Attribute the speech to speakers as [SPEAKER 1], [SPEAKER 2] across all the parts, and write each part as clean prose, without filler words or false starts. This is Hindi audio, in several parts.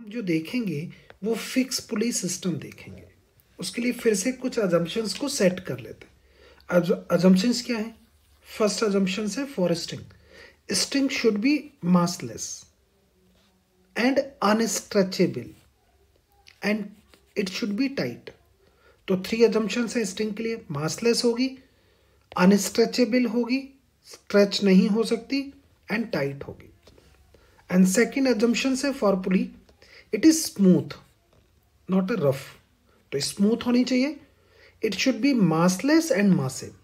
[SPEAKER 1] जो देखेंगे वो फिक्स पुली सिस्टम देखेंगे। उसके लिए फिर से कुछ अजम्पशंस को सेट कर लेते हैं। अजम्पशंस क्या है? फर्स्ट अजम्पशन है for string, string should be massless and unstretchable and it should be tight. तो 3 अजम्पशंस है स्ट्रिंग के लिए। मासलेस होगी, अनस्ट्रेचेबल होगी, स्ट्रेच नहीं हो सकती, एंड टाइट होगी। एंड सेकेंड अजम्पशन है for pulley, it is smooth not a rough. तो स्मूथ होनी चाहिए। It should be massless and massive.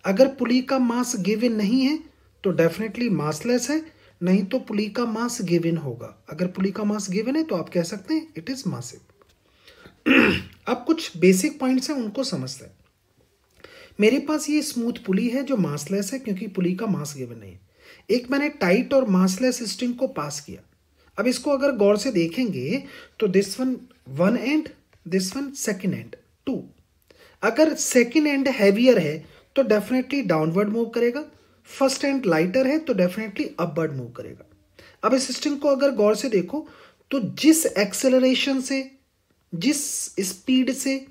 [SPEAKER 1] अगर पुली का मास गिवन नहीं है तो डेफिनेटली मासलेस है, नहीं तो पुली का मास गिवन होगा। अगर पुली का मास गिवन है तो आप कह सकते हैं इट इज मासिव। अब कुछ बेसिक पॉइंट्स हैं, उनको समझते हैं। मेरे पास ये स्मूथ पुली है जो मासलेस है क्योंकि पुली का मास गिवन नहीं है। एक मैंने टाइट और मासलेस स्ट्रिंग को पास किया। अब इसको अगर गौर से देखेंगे तो this one and, this one second and 2। अगर सेकेंड एंड हैवियर है तो डेफिनेटली डाउनवर्ड मूव करेगा, फर्स्ट एंड लाइटर है तो डेफिनेटली अपवर्ड मूव करेगा। अब इस स्ट्रिंग को अगर गौर से देखो तो जिस एक्सेलरेशन से, जिस स्पीड से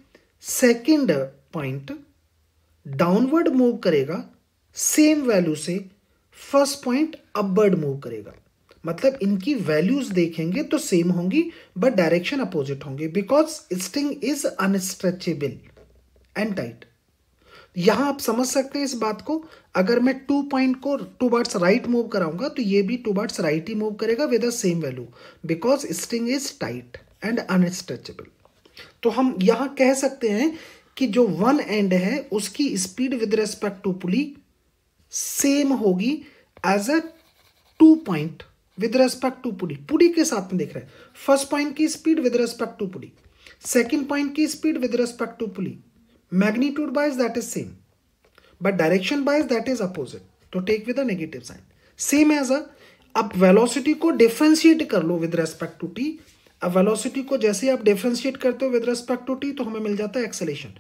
[SPEAKER 1] सेकेंड पॉइंट डाउनवर्ड मूव करेगा, सेम वैल्यू से फर्स्ट पॉइंट अपवर्ड मूव करेगा। मतलब इनकी वैल्यूज देखेंगे तो सेम होंगी बट डायरेक्शन अपोजिट होंगे, because string is unstretchable and tight. यहां आप समझ सकते हैं इस बात को। अगर मैं 2 पॉइंट को टूवर्ड्स राइट मूव कराऊंगा तो ये भी टूवर्ड्स राइट ही मूव करेगा with the same value, because string is tight and unstretchable. तो हम यहां कह सकते हैं कि जो वन एंड है उसकी speed with respect to pulley same होगी as A 2 point with respect to pulley. Pulley के साथ में देख रहे हैं फर्स्ट पॉइंट की speed with respect to pulley, second point की speed with respect to pulley, magnitude wise that is same but direction wise that is opposite. तो take with a negative sign, same as A. अब वेलोसिटी को डिफरेंशिएट कर लो विद रेस्पेक्ट टू टी। अब वेलोसिटी को जैसे आप डिफरेंशिएट करते हो विद रेस्पेक्ट टू टी तो हमें मिल जाता है एक्सेलरेशन।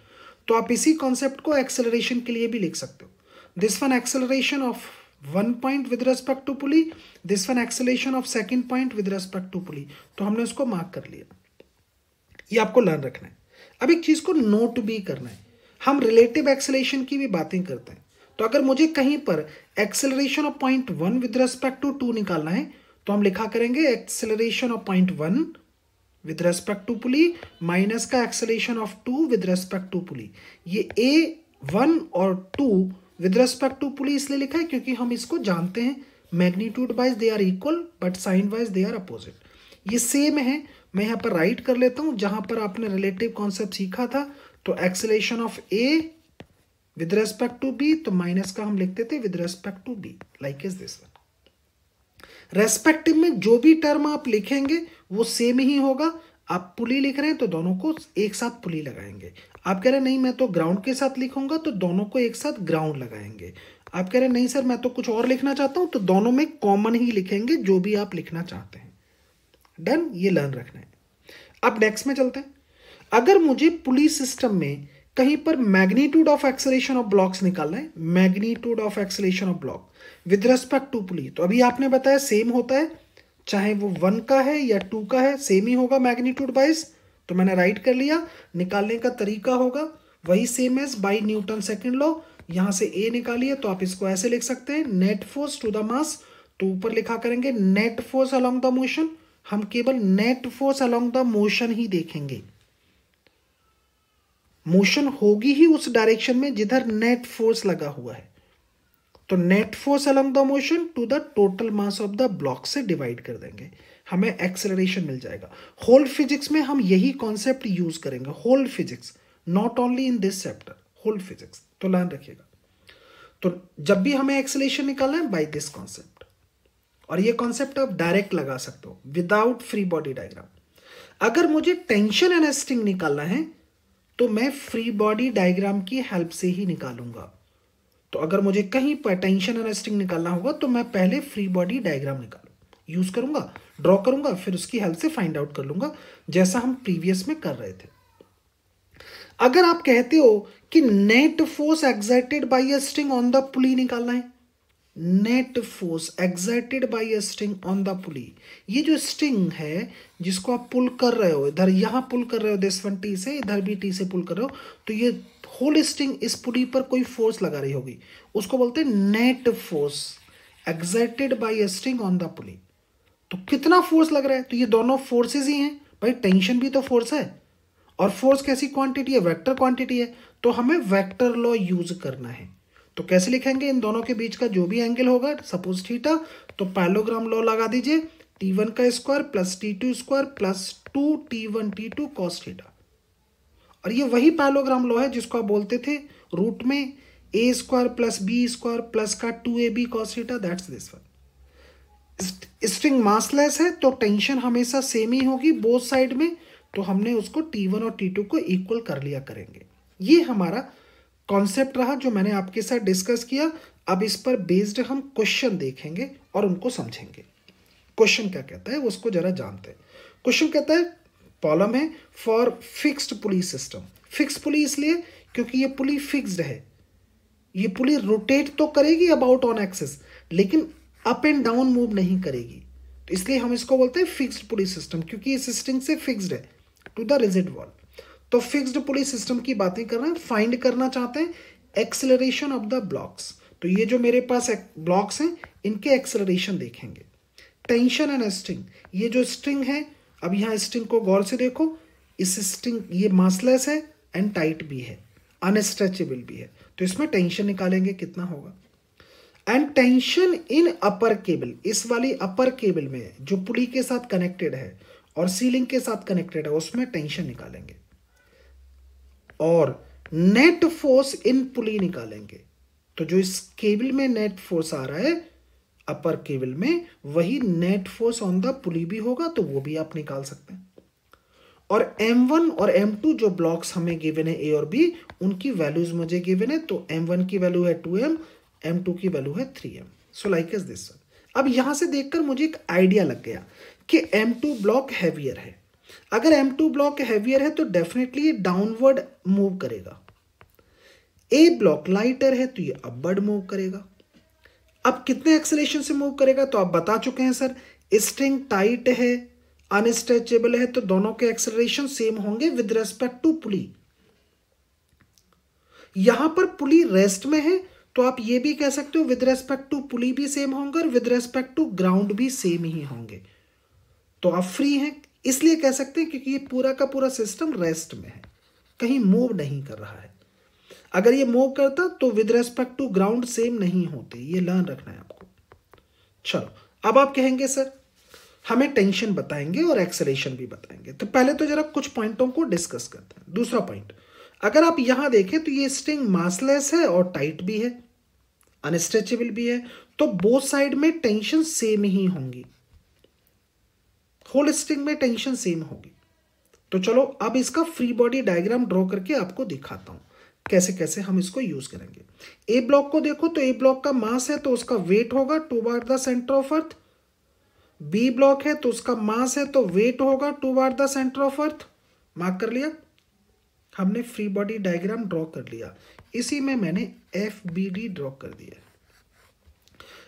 [SPEAKER 1] तो आप इसी कॉन्सेप्ट को एक्सेलरेशन के लिए भी लिख सकते हो। This one acceleration of 1 point with respect to pulley, this one acceleration of second point with respect to pulley. तो हमने उसको मार्क कर लिया। ये आपको लर्न रखना है। अब एक चीज को नोट भी करना है। हम रिलेटिव एक्सेलरेशन की भी बातें करते हैं। तो अगर मुझे कहीं पर acceleration of point 1 with respect to 2 निकालना है तो हम लिखा करेंगे acceleration of point 1 with respect to pulley minus का acceleration of 2 with respect to pulley. ये A1 और 2 विद रेस्पेक्ट टू पुली इसलिए लिखा है क्योंकि हम इसको जानते हैं magnitude wise they are equal but sign wise they are opposite. ये सेम है। मैं यहाँ पर राइट कर लेता हूँ जहां पर आपने रिलेटिव कॉन्सेप्ट सीखा था। तो acceleration of A with respect to B, तो माइनस का हम लिखते थे with respect to B, like is this one. Respective में जो भी टर्म आप लिखेंगे वो सेम ही होगा। आप पुली लिख रहे हैं तो दोनों को एक साथ पुली लगाएंगे। आप कह रहे हैं नहीं मैं तो ग्राउंड के साथ लिखूंगा तो दोनों को एक साथ ग्राउंड लगाएंगे। आप कह रहे हैं नहीं सर मैं तो कुछ और लिखना चाहता हूं तो दोनों में कॉमन ही लिखेंगे जो भी आप लिखना चाहते हैं। डन, ये लर्न रखना है। अब नेक्स्ट में चलते हैं। अगर मुझे पुली सिस्टम में कहीं पर magnitude of acceleration of blocks निकालना है, magnitude of acceleration of block with respect to pulley, तो अभी आपने बताया सेम होता है, चाहे वो 1 का है या 2 का है सेम ही होगा मैग्नीट्यूड वाइज। तो मैंने राइट कर लिया। निकालने का तरीका होगा वही same as by Newton second law. यहां से A निकालिए तो आप इसको ऐसे लिख सकते हैं net force to the mass. तो ऊपर लिखा करेंगे net force along the motion. हम केवल net force along the motion ही देखेंगे। मोशन होगी ही उस डायरेक्शन में जिधर नेट फोर्स लगा हुआ है। तो net force along the motion to the total mass of the block से डिवाइड कर देंगे, हमें एक्सेलरेशन मिल जाएगा। होल फिजिक्स में हम यही कॉन्सेप्ट यूज करेंगे। Whole physics, not only in this chapter, whole physics. तो ध्यान रखिएगा। तो जब भी हमें एक्सेलरेशन निकालना है बाय दिस कॉन्सेप्ट, और ये कॉन्सेप्ट आप डायरेक्ट लगा सकते हो विदाउट फ्री बॉडी डायग्राम। अगर मुझे टेंशन एंड स्ट्रिंग निकालना है तो मैं फ्री बॉडी डायग्राम की हेल्प से ही निकालूंगा। तो अगर मुझे कहीं पर टेंशन एंड स्ट्रिंग निकालना होगा तो मैं पहले फ्री बॉडी डायग्राम यूज करूंगा, ड्रॉ करूंगा, फिर उसकी हेल्प से फाइंड आउट कर लूंगा जैसा हम प्रीवियस में कर रहे थे। अगर आप कहते हो कि net force exerted by a string on the पुली निकालना है net force exerted by a string on the पुली। ये जो स्ट्रिंग है जिसको आप पुल कर रहे हो, इधर यहाँ पुल कर रहे हो दिस वन टी से, इधर भी टी से पुल कर रहे हो, तो ये होल स्ट्रिंग इस पुली पर कोई फोर्स लगा रही होगी, उसको बोलते हैं net force exerted by a string on the पुली। तो कितना फोर्स लग रहा है, तो ये दोनों फोर्सेस ही हैं भाई, टेंशन भी तो फोर्स है, और फोर्स कैसी क्वांटिटी है, वेक्टर क्वांटिटी है, तो हमें वेक्टर लॉ यूज करना है। तो कैसे लिखेंगे, इन दोनों के बीच का जो भी एंगल होगा, सपोज थीटा, तो पैरेललोग्राम लॉ लगा दीजिए, T1 का square plus T2 square plus 2T1 T2 cos theta. और ये वही पैरेललोग्राम लॉ है जिसको आप बोलते थे रूट में A square plus B square plus का 2AB cos theta, that's this one. String massless है तो टेंशन हमेशा सेम ही होगी बोथ साइड में, तो हमने उसको T1 और T2 को इक्वल कर लिया करेंगे। ये हमारा कॉन्सेप्ट रहा जो मैंने आपके साथ डिस्कस किया। अब इस पर बेस्ड हम क्वेश्चन देखेंगे और उनको समझेंगे। क्वेश्चन क्या कहता है उसको जरा जानते हैं। क्वेश्चन कहता है, कॉलम है for fixed pulley system. Fix pulley इसलिए क्योंकि ये पुली फिक्स्ड है, ये पुली रोटेट तो करेगी अबाउट ऑन एक्सिस, लेकिन अप एंड डाउन मूव नहीं करेगी, तो इसलिए हम इसको बोलते हैं फिक्स्ड पुली सिस्टम, क्योंकि ये स्ट्रिंग से फिक्स्ड है टू द रिजिड वॉल। तो फिक्स्ड पुली सिस्टम की बातें कर रहे हैं, फाइंड करना चाहते हैं एक्सेलरेशन ऑफ द ब्लॉक्स। तो ये जो मेरे पास ब्लॉक्स हैं इनके एक्सेलरेशन देखेंगे। टेंशन एंड स्ट्रिंग, ये जो स्ट्रिंग है, अब यहाँ स्ट्रिंग को गौर से देखो, इस स्ट्रिंग ये मासलेस है एंड टाइट भी है, अनस्ट्रेचेबल भी है, तो इसमें टेंशन निकालेंगे कितना होगा। And tension in upper cable, इस वाली अपर केबल में जो पुली के साथ कनेक्टेड है और सीलिंग के साथ कनेक्टेड है उसमें टेंशन निकालेंगे, और नेट फोर्स इन पुली निकालेंगे। तो जो इस केबल में नेट फोर्स आ रहा है अपर केबल में, वही नेट फोर्स ऑन द पुली भी होगा, तो वो भी आप निकाल सकते हैं। और M1 और M2 जो ब्लॉक्स हमें गिवन है ए और बी, उनकी वैल्यूज मुझे गिवन है, तो M1 की वैल्यू है 2M, M2 की वैल्यू है 3M। So like is this. अब यहां से देखकर मुझे एक आइडिया लग गया कि M2 ब्लॉक हैवियर है। अगर M2 ब्लॉक हैवियर है तो डेफिनेटली ये डाउनवर्ड मूव करेगा। ए ब्लॉक लाइटर है तो ये अपवर्ड मूव करेगा। अब कितने एक्सेलरेशन से मूव करेगा, तो आप बता चुके हैं सर, स्ट्रिंग टाइट है, अनस्ट्रेचेबल है, तो दोनों के एक्सेलरेशन सेम होंगे विद रेस्पेक्ट टू पुली। यहां पर पुली रेस्ट में है तो आप ये भी कह सकते हो विद रेस्पेक्ट टू पुली भी सेम होंगे और विद रेस्पेक्ट टू ग्राउंड भी सेम ही होंगे। तो आप फ्री हैं इसलिए कह सकते हैं क्योंकि ये पूरा का पूरा सिस्टम रेस्ट में है, कहीं मूव नहीं कर रहा है। अगर ये मूव करता तो with respect to ground same नहीं होते, ये लर्न रखना है आपको। चलो अब आप कहेंगे सर हमें टेंशन बताएंगे और एक्सेलरेशन भी बताएंगे, तो पहले तो जरा कुछ पॉइंटों को डिस्कस करते हैं। दूसरा पॉइंट, अगर आप यहां देखें तो ये स्ट्रिंग मासलेस है और टाइट भी है, अनस्ट्रेचेबल भी है, तो बोथ साइड में टेंशन सेम ही होंगी, होल स्ट्रिंग में टेंशन सेम होगी। तो चलो अब इसका फ्री बॉडी डायग्राम ड्रॉ करके आपको दिखाता हूं कैसे कैसे हम इसको यूज करेंगे। ए ब्लॉक को देखो तो ए ब्लॉक का मास है तो उसका वेट होगा toward the centre of earth. B block है तो उसका मास है तो वेट होगा toward the centre of earth. Mark कर लिया, हमने फ्री बॉडी डायग्राम ड्रॉ कर लिया, इसी में मैंने FBD ड्रॉ कर दिया।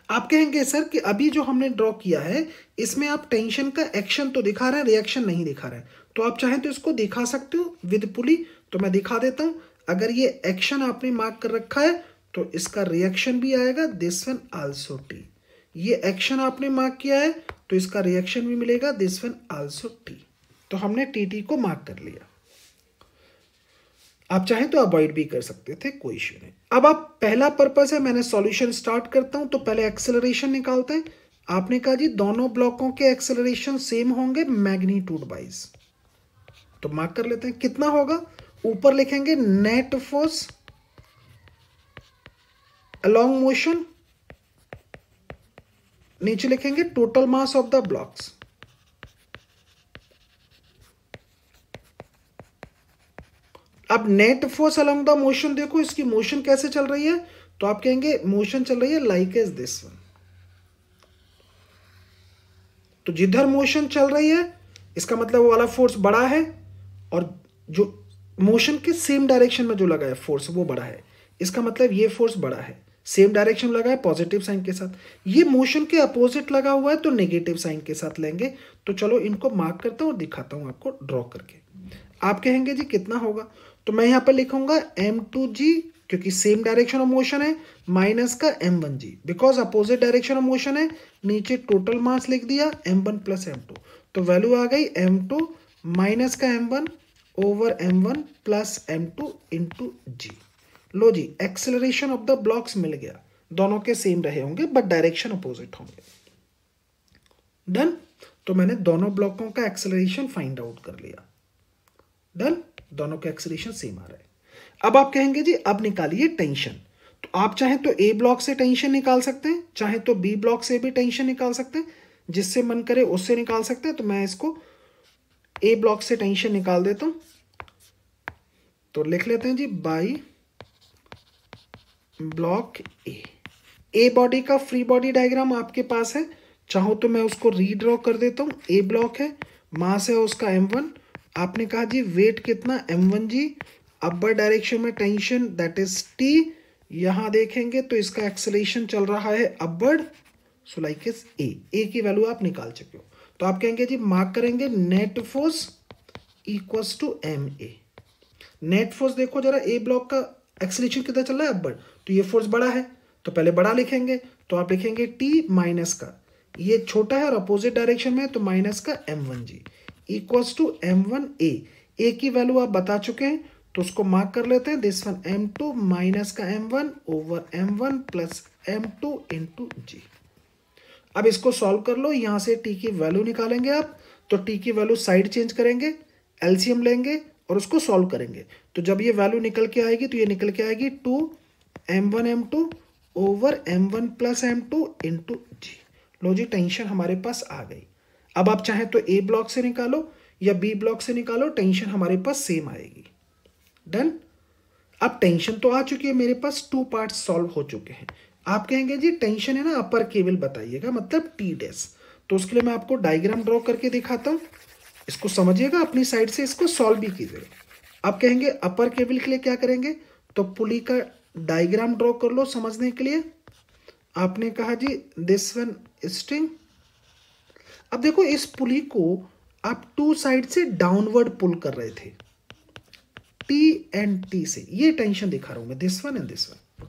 [SPEAKER 1] आप कहेंगे सर कि अभी जो हमने ड्रॉ किया है इसमें आप टेंशन का एक्शन तो दिखा रहे हैं, रिएक्शन नहीं दिखा रहे हैं, तो आप चाहें तो इसको दिखा सकते हो विद पुली, तो मैं दिखा देता हूं। अगर ये एक्शन आपने मार्क कर रखा है तो इसका रिएक्शन भी आएगा, दिस वन आल्सो T। ये एक्शन आपने मार्क किया है तो इसका रिएक्शन भी मिलेगा, दिस वन आल्सो T। तो हमने TT को मार्क कर लिया। आप चाहें तो अवॉइड भी कर सकते थे, कोई इश्यू नहीं। अब आप पहला पर्पस है, मैंने सॉल्यूशन स्टार्ट करता हूं, तो पहले एक्सेलरेशन निकालते हैं। आपने कहा जी दोनों ब्लॉकों के एक्सेलरेशन सेम होंगे मैग्नीट्यूड वाइज, तो मार्क कर लेते हैं कितना होगा। ऊपर लिखेंगे नेट फोर्स अलोंग मोशन, नीचे लिखेंगे total mass of the blocks. अब net force along the motion देखो, इसकी मोशन कैसे चल रही है, तो आप कहेंगे मोशन चल रही है लाइक एज दिस वन। तो जिधर मोशन चल रही है इसका मतलब वो वाला फोर्स बड़ा है, और जो मोशन के सेम डायरेक्शन में जो लगा है फोर्स वो बड़ा है, इसका मतलब ये फोर्स बड़ा है। सेम डायरेक्शन लगा है पॉजिटिव साइन के साथ, ये मोशन के अपोजिट लगा हुआ है तो नेगेटिव साइन के साथ लेंगे। तो चलो इनको मार्क करता हूँ और दिखाता हूँ आपको ड्रॉ करके। आप कहेंगे जी कितना होगा, तो मैं यहाँ पर लिखूंगा m2g, क्योंकि सेम डायरेक्शन ऑफ मोशन है, माइनस का m1g, because opposite direction of motion है, नीचे टोटल मास लिख दिया m1 प्लस m2, तो वैल्यू आ गई m2 माइनस का m1 over m1 plus m2 into g. लो जी, एक्सेलरेशन ऑफ द ब्लॉक्स मिल गया, दोनों के सेम रहे होंगे बट डायरेक्शन अपोजिट होंगे। डन, तो मैंने दोनों ब्लॉकों का एक्सेलरेशन फाइंड आउट कर लिया। डन, दोनों का एक्सेलरेशन सेम आ रहा है। अब आप कहेंगे जी अब निकालिए टेंशन, तो आप चाहे तो ए ब्लॉक से टेंशन निकाल सकते हैं, चाहे तो बी ब्लॉक से भी टेंशन निकाल सकते हैं, जिससे मन करे उससे निकाल सकते हैं। तो मैं इसको ए ब्लॉक से टेंशन निकाल देता हूं, तो लिख लेते हैं जी बाई ब्लॉक ए बॉडी का फ्री बॉडी डायग्राम आपके पास है, चाहो तो मैं उसको रीड्रॉ कर देता हूं। ए ब्लॉक है, मास है उसका m1, आपने कहा जी वेट कितना m1g, अपर डायरेक्शन में टेंशन दैट इज t, यहां देखेंगे तो इसका एक्सेलरेशन चल रहा है upward, so like is A की वैल्यू आप निकाल चुके हो। तो आप कहेंगे जी मार्क करेंगे net force equals to M A. Net force देखो जरा, ए ब्लॉक का एक्सेलरेशन कितना चल रहा है अपवर्ड, तो ये फोर्स बड़ा है तो पहले बड़ा लिखेंगे, तो आप लिखेंगे टी माइनस का, ये छोटा है और अपोजिट डायरेक्शन में है तो माइनस का m1g इक्वल्स टू m1a। ए की वैल्यू आप बता चुके हैं तो उसको मार्क कर लेते हैं, दिस वन m2 माइनस का m1 over m1 plus m2 into जी। अब इसको सॉल्व कर लो, यहां से t की वैल्यू निकालेंगे आप, तो t की वैल्यू साइड चेंज करेंगे, एलसीएम लेंगे और उसको सॉल्व करेंगे। तो जब ये वैल्यू निकल के आएगी तो ये निकल के आएगी 2 m1 m2 over m1 plus m2 into g. लो जी, टेंशन हमारे पास आ गई। अब आप चाहे तो ए ब्लॉक से निकालो या बी ब्लॉक से निकालो, टेंशन हमारे पास सेम आएगी। डन, अब टेंशन तो आ चुकी है मेरे पास, 2 पार्ट्स सॉल्व हो चुके हैं। आप कहेंगे जी टेंशन है ना अपर केबल बताइएगा, मतलब टी डैश, तो उसके लिए मैं आपको डायग्राम ड्रॉ करके दिखाता हूँ, इसको समझिएगा, अपनी साइड से इसको सॉल्व भी कीजिएगा। आप कहेंगे अपर केबल के लिए क्या करेंगे, तो पुली का डायग्राम ड्रॉ कर लो समझने के लिए। आपने कहा जी दिस वन स्ट्रिंग, अब देखो इस पुली को आप 2 साइड से डाउनवर्ड पुल कर रहे थे, टी एंड टी से, ये टेंशन दिखा रहा हूं मैं, this one and this one.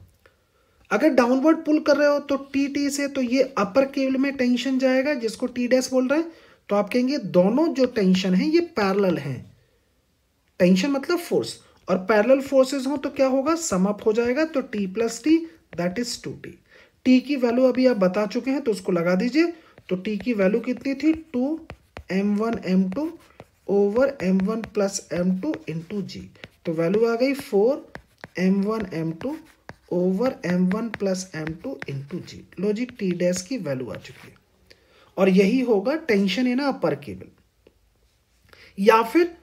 [SPEAKER 1] अगर डाउनवर्ड पुल कर रहे हो तो टी टी से, तो ये अपर केबल में टेंशन जाएगा जिसको टी डैश बोल रहे हैं, तो आप कहेंगे दोनों जो टेंशन है ये पैरेलल हैं, टेंशन मतलब फोर्स, और पैरेलल फोर्सेस हो तो क्या होगा, सम अप हो जाएगा, तो T plus T that is 2t। T की वैल्यू अभी आप बता चुके हैं तो उसको लगा दीजिए, तो टी की वैल्यू कितनी थी, 2 m1 m2 over m1 plus m2 into जी, तो वैल्यू आ गई 4 m1 m2 over m1 plus m2 into g. लो जी, टी डैश की वैल्यू आ चुकी है, और यही होगा टेंशन इन अपर केबल, या फिर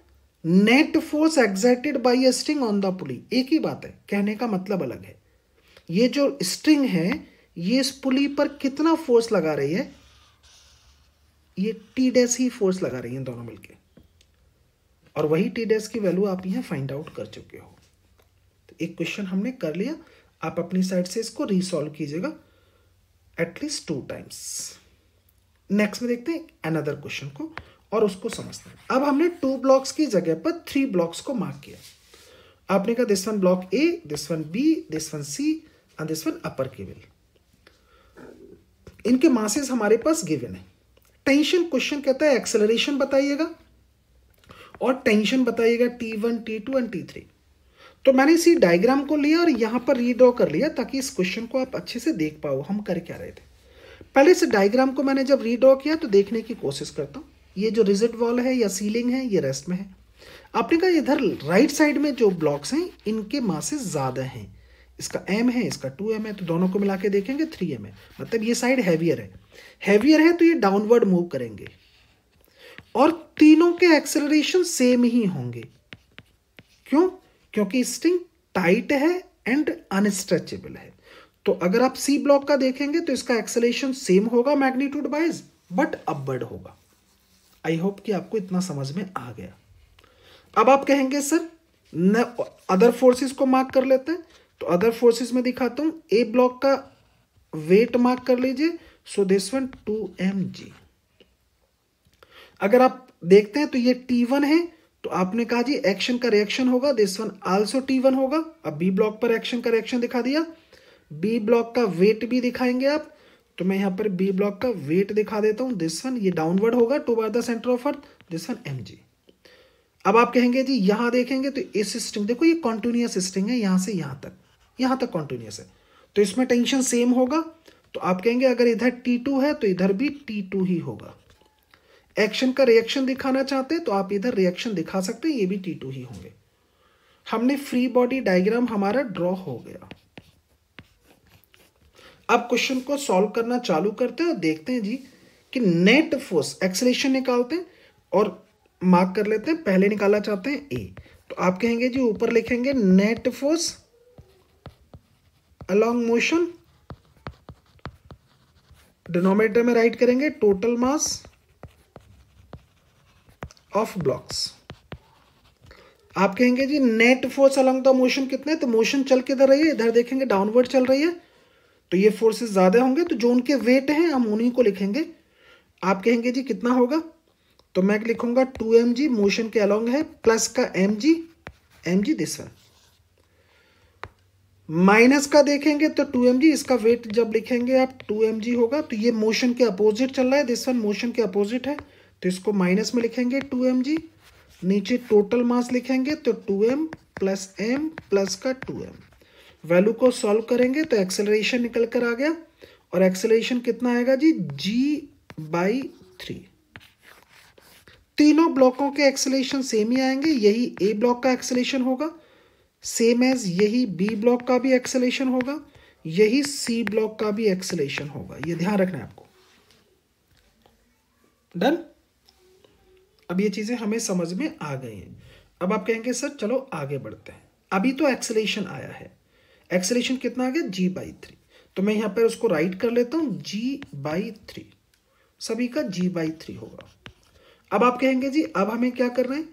[SPEAKER 1] net force exerted by a string on the पुली, एक ही बात है, कहने का मतलब अलग है। ये जो स्ट्रिंग है ये इस पुली पर कितना फोर्स लगा रही है, ये टी डैश ही फोर्स लगा रही है दोनों मिलके, और वही टी डैश की वैल्यू आप यहां फाइंड आउट कर चुके हो। तो एक क्वेश्चन हमने कर लिया, आप अपनी साइड से इसको रीसॉल्व कीजिएगा एटलीस्ट 2 टाइम्स। नेक्स्ट में देखते हैं अनदर क्वेश्चन को और उसको समझते हैं। अब हमने 2 ब्लॉक्स की जगह पर 3 ब्लॉक्स को मार्क किया। आपने कहा this one block A, this one B, this one C and this one upper cable. इनके मासेस हमारे पास गिवन है। टेंशन क्वेश्चन कहता है एक्सेलरेशन बताइएगा और टेंशन बताइएगा T1, T2 एंड T3। तो मैंने इसी डायग्राम को लिया और यहां पर रीड्रॉ कर लिया ताकि इस क्वेश्चन को आप अच्छे से देख पाओ हम कर क्या रहे थे। पहले इस डायग्राम को मैंने जब रीड्रॉ किया तो देखने की कोशिश करता हूं, ये जो रिजिड वॉल है या सीलिंग है ये रेस्ट में है। आपने कहा इधर राइट साइड में जो ब्लॉक्स हैं इनके मासेस ज्यादा हैं, इसका m है इसका 2m है, तो दोनों को मिला के देखेंगे 3m है, मतलब ये साइड हैवियर है। हैवियर है तो ये डाउनवर्ड मूव करेंगे और तीनों के एक्सेलरेशन सेम ही होंगे। क्यों? क्योंकि स्ट्रिंग टाइट है एंड अनस्ट्रेचेबल है। तो अगर आप सी ब्लॉक का देखेंगे तो इसका एक्सेलरेशन सेम होगा मैग्नीट्यूड वाइज बट अपवर्ड होगा। आई होप कि आपको इतना समझ में आ गया। अब आप कहेंगे सर अदर फोर्सेस को मार्क कर लेते हैं, तो अदर फोर्सेस में दिखाता हूं, ए ब्लॉक का वेट मार्क कर लीजिए, सो दिस वन 2mg। अगर आप देखते हैं तो ये T1 है, तो आपने कहा जी एक्शन का रिएक्शन होगा, दिस वन आल्सो T1 होगा। अब बी ब्लॉक पर एक्शन का रिएक्शन दिखा दिया, बी ब्लॉक का वेट भी दिखाएंगे आप, तो मैं यहां पर बी ब्लॉक का वेट दिखा देता हूं, दिस वन ये डाउनवर्ड होगा toward the centre of earth, this one mg। अब आप कहेंगे जी यहां देखेंगे तो इस स्ट्रिंग, देखो ये कॉन्टिन्यूअस स्ट्रिंग है, यहां से यहां तक कॉन्टिन्यूअस है, तो इसमें टेंशन सेम होगा। तो आप कहेंगे अगर इधर T2 है तो इधर भी T2 ही होगा। एक्शन का रिएक्शन दिखाना चाहते हैं तो आप इधर रिएक्शन दिखा सकते हैं, ये भी T2 ही होंगे। हमने फ्री बॉडी डायग्राम हमारा ड्रॉ हो गया। अब क्वेश्चन को सॉल्व करना चालू करते हैं और देखते हैं जी कि नेट फोर्स, एक्सेलरेशन निकालते हैं और मार्क कर लेते हैं। पहले निकालना चाहते हैं ए, तो आप कहेंगे जी ऊपर लिखेंगे net force along motion, denominator में राइट करेंगे टोटल मास ऑफ ब्लॉक्स। आप कहेंगे जी net force along the motion कितने, तो मोशन चल किधर रही है, इधर देखेंगे डाउनवर्ड चल रही है, तो ये फोर्सेस ज्यादा होंगे, तो जो उनके वेट हैं हम उन्हीं को लिखेंगे। आप कहेंगे जी कितना होगा, तो मैं लिखूंगा 2mg, मोशन के अलोंग है, प्लस का mg दिस वन, माइनस का देखेंगे तो 2mg, इसका वेट जब लिखेंगे आप 2mg होगा, तो ये मोशन के अपोजिट चल रहा है, दिस वन मोशन के अपोजिट है, तो इसको माइनस में लिखेंगे 2mg। नीचे टोटल मास लिखेंगे तो 2m प्लस m प्लस का 2m। वैल्यू को सॉल्व करेंगे तो एक्सेलरेशन निकल कर आ गया, और एक्सेलरेशन कितना आएगा जी g/3। तीनों ब्लॉकों के एक्सेलरेशन सेम ही आएंगे, यही ए ब्लॉक का एक्सेलरेशन होगा, सेम एज यही बी ब्लॉक का भी एक्सेलरेशन होगा, यही सी ब्लॉक का भी एक्सेलरेशन होगा, ये ध्यान रखना है आपको। डन। अब ये चीजें हमें समझ में आ गई हैं। अब आप कहेंगे सर चलो आगे बढ़ते हैं, अभी तो एक्सेलरेशन आया है, एक्सेलरेशन कितना आ गया g/3, तो मैं यहां पर उसको राइट कर लेता हूं g/3, सभी का g/3 होगा। अब आप कहेंगे जी अब हमें क्या करना है,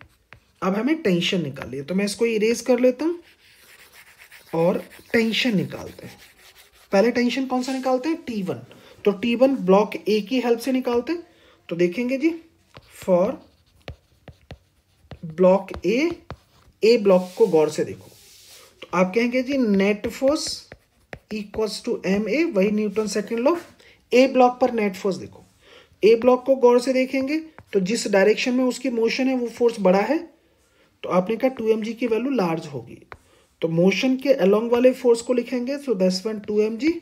[SPEAKER 1] अब हमें टेंशन निकालनी है, तो मैं इसको इरेज कर लेता हूं और टेंशन निकालते हैं। पहले टेंशन कौन सा निकालते हैं, T1, तो T1 ब्लॉक ए की हेल्प से निकालते हैं। तो देखेंगे जी फॉर ब्लॉक ए ब्लॉक को गौर से देखो, तो आप कहेंगे जी net force equals to ma, वही Newton second law. A block पर नेट फोर्स देखो, ए ब्लॉक को गौर से देखेंगे तो जिस डायरेक्शन में उसकी मोशन है वो फोर्स बड़ा है, तो आपने कहा 2mg की वैल्यू लार्ज होगी, तो मोशन के अलोंग वाले फोर्स को लिखेंगे, सो दिस वन 2mg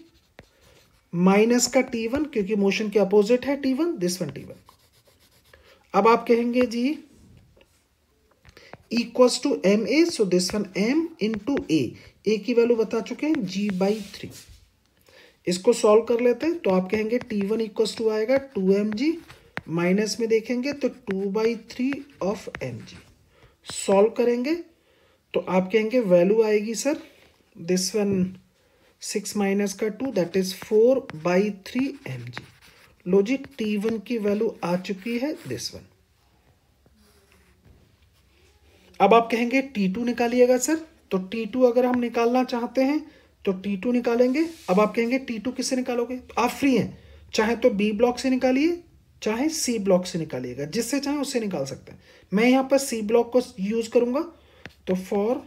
[SPEAKER 1] माइनस का T1, क्योंकि मोशन के अपोजिट है T1, दिस वन T1। अब आप कहेंगे जी equals to ma, so this one m into A की वैल्यू बता चुके हैं g/3। इसको सॉल्व कर लेते हैं, तो आप कहेंगे T1 इक्वल्स टू आएगा 2mg, माइनस में देखेंगे तो 2/3 ऑफ mg। सॉल्व करेंगे तो आप कहेंगे वैल्यू आएगी सर दिस वन 6 माइनस का 2, दैट इज 4/3 mg। लो जी T1 की वैल्यू आ चुकी है दिस वन। अब आप कहेंगे T2 निकालिएगा सर, तो T2 अगर हम निकालना चाहते हैं तो T2 निकालेंगे। अब आप कहेंगे T2 किससे निकालोगे, तो आप फ्री हैं, चाहे तो बी ब्लॉक से निकालिए चाहे सी ब्लॉक से निकालिएगा, जिससे चाहे उससे निकाल सकते हैं। मैं यहां पर सी ब्लॉक को यूज करूंगा, तो फॉर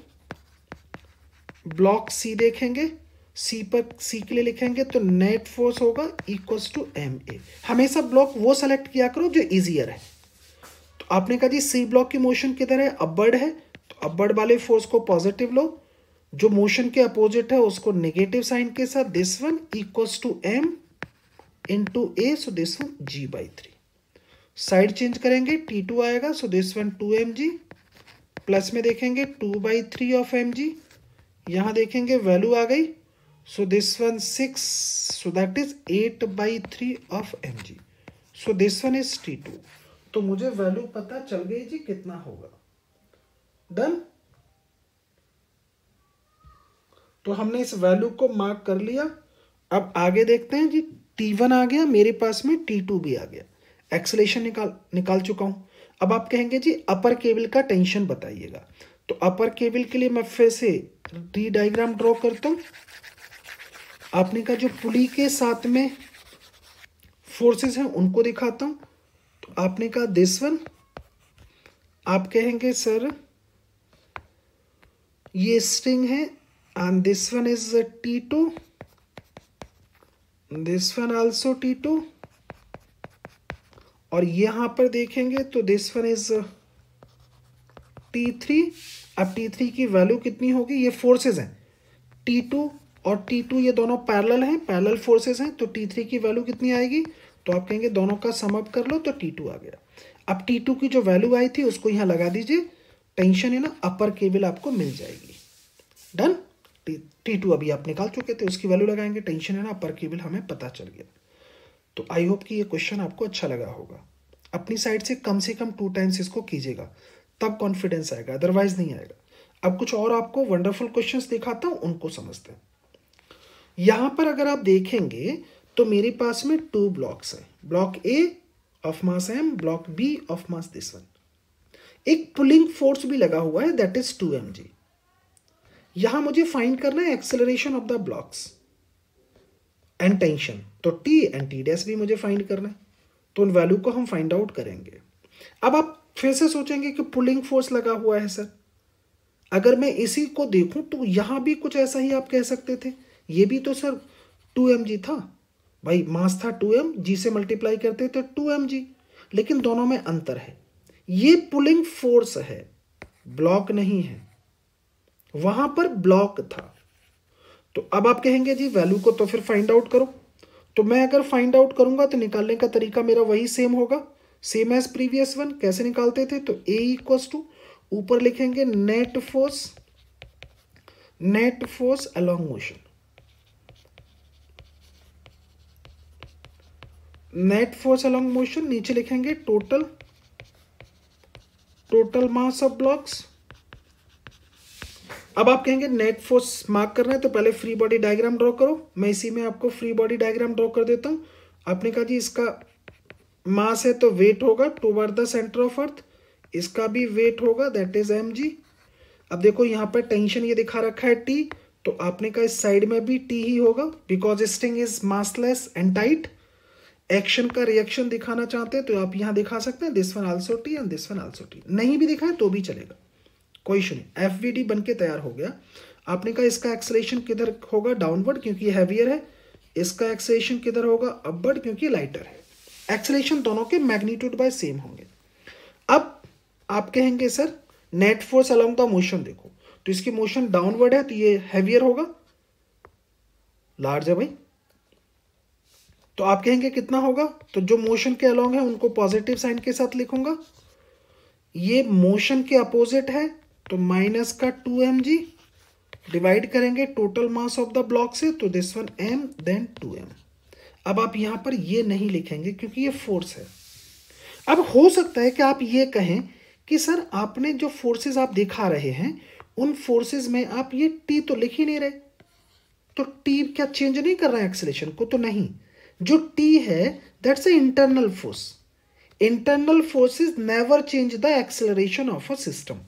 [SPEAKER 1] ब्लॉक सी देखेंगे, सी पर सी के लिए लिखेंगे तो नेट फोर्स होगा इक्वल्स टू ma। हमेशा ब्लॉक वो सेलेक्ट किया करो जो इजियर है। तो आपने कहा जी सी ब्लॉक की मोशन किधर है, अपवर्ड है, तो अपवर्ड वाले फोर्स को पॉजिटिव लो, जो मोशन के अपोजिट है उसको नेगेटिव साइन के साथ, this one equals to m into A, so this one g/3। Side change करेंगे T2 आएगा, सो दिस वन 2mg, प्लस में देखेंगे 2/3 ऑफ mg, यहां देखेंगे वैल्यू आ गई, सो this one 6, so that is 8/3 of mg, so this one is T2। तो मुझे वैल्यू पता चल गई जी कितना होगा। डन। तो हमने इस वैल्यू को मार्क कर लिया। अब आगे देखते हैं जी, T1 आ गया मेरे पास में, T2 भी आ गया, एक्सेलरेशन निकाल चुका हूं। अब आप कहेंगे जी अपर केबल का टेंशन बताइएगा, तो अपर केबल के लिए मैं फिर से डी डायग्राम ड्रॉ करता हूं। आपने का जो पुली के साथ में फोर्सेस हैं उनको दिखाता हूं। तो आपने कहा दिस वन, आप कहेंगे सर ये स्ट्रिंग है and this one is T2, this one also T2, और यहां पर देखेंगे तो दिस वन इज T3। अब T3 की वैल्यू कितनी होगी, ये फोर्सेस हैं T2 और T2, ये दोनों पैरेलल हैं, पैरेलल फोर्सेस हैं, तो T3 की वैल्यू कितनी आएगी, तो आप कहेंगे दोनों का सम अप कर लो तो T2 आ गया। अब T2 की जो वैल्यू आई थी उसको यहाँ लगा दीजिए, टेंशन है ना अपर केबल आपको मिल जाएगी। डन। T2 अभी आप निकाल चुके थे, उसकी वैल्यू लगाएंगे, टेंशन है ना अपर केबल हमें पता चल गया। तो आई होप कि ये क्वेश्चन आपको अच्छा लगा होगा। अपनी साइड से कम 2 टाइम्स इसको कीजिएगा, तब कॉन्फिडेंस आएगा, अदरवाइज नहीं आएगा। अब कुछ और आपको वंडरफुल क्वेश्चंस दिखाता हूं, उनको समझते हैं। यहां पर अगर आप देखेंगे तो मेरे पास में 2 ब्लॉक्स हैं, block A of mass m, block B of mass this one. एक पुलिंग फोर्स भी लगा हुआ है, दैट इज 2 mg। यहां मुझे फाइंड करना है acceleration of the blocks and tension, तो T एंड T डैश भी मुझे फाइंड करना है, तो उन वैल्यू को हम फाइंड आउट करेंगे। अब आप फिर से सोचेंगे कि पुलिंग फोर्स लगा हुआ है सर, अगर मैं इसी को देखूं तो यहां भी कुछ ऐसा ही आप कह सकते थे, ये भी तो सर 2 mg था भाई, मास था 2m, g से मल्टीप्लाई करते तो 2 mg, लेकिन दोनों में अंतर है, ये पुलिंग फोर्स है, ब्लॉक नहीं है, वहां पर ब्लॉक था। तो अब आप कहेंगे जी वैल्यू को तो फिर फाइंड आउट करो, तो मैं अगर फाइंड आउट करूंगा तो निकालने का तरीका मेरा वही सेम होगा, सेम एज प्रीवियस वन। कैसे निकालते थे, तो A इक्वल्स टू ऊपर लिखेंगे net force along motion, net force along motion, नीचे लिखेंगे टोटल मास ऑफ ब्लॉक्स। अब आप कहेंगे नेट फोर्स मार्क करना है तो पहले फ्री बॉडी डायग्राम ड्रॉ करो, मैं इसी में आपको फ्री बॉडी डायग्राम ड्रॉ कर देता हूं। आपने कहा जी इसका मास है तो वेट होगा टुवर्ड द सेंटर ऑफ अर्थ, इसका भी वेट होगा दैट इज mg। अब देखो यहाँ पर टेंशन ये दिखा रखा है T, तो आपने कहा इस साइड में भी T ही होगा, because string is massless and tight. Action का रिएक्शन दिखाना चाहते हैं तो आप यहाँ दिखा सकते हैं this one also T and this one also T, नहीं भी दिखाए तो भी चलेगा, कोई इशू नहीं। FVD बन के तैयार हो गया। आपने कहा इसका एक्सेलरेशन किधर होगा, डाउनवर्ड, क्योंकि ये हैवियर है, इसका एक्सेलरेशन किधर होगा, अपवर्ड, क्योंकि लाइटर है। एक्सेलरेशन दोनों के मैग्नीट्यूड बाय सेम होंगे। अब आप कहेंगे sir net force along the motion देखो, तो इसकी मोशन डाउनवर्ड है तो ये हैवियर होगा, लार्ज है भाई, तो आप कहेंगे कितना होगा, तो जो मोशन के अलोंग है उनको पॉजिटिव साइन के साथ लिखूंगा, ये मोशन के अपोजिट है तो माइनस का 2 mg, डिवाइड करेंगे total mass of the block से, तो this one m then 2m। अब आप यहां पर ये नहीं लिखेंगे क्योंकि ये फोर्स है। अब हो सकता है कि आप ये कहें कि सर आपने जो फोर्सेस आप दिखा रहे हैं उन फोर्सेस में आप ये T तो लिख ही नहीं रहे, तो T क्या चेंज नहीं कर रहा है एक्सेलरेशन को, तो नहीं, जो T है that's a internal force, internal forces never change the acceleration of a system.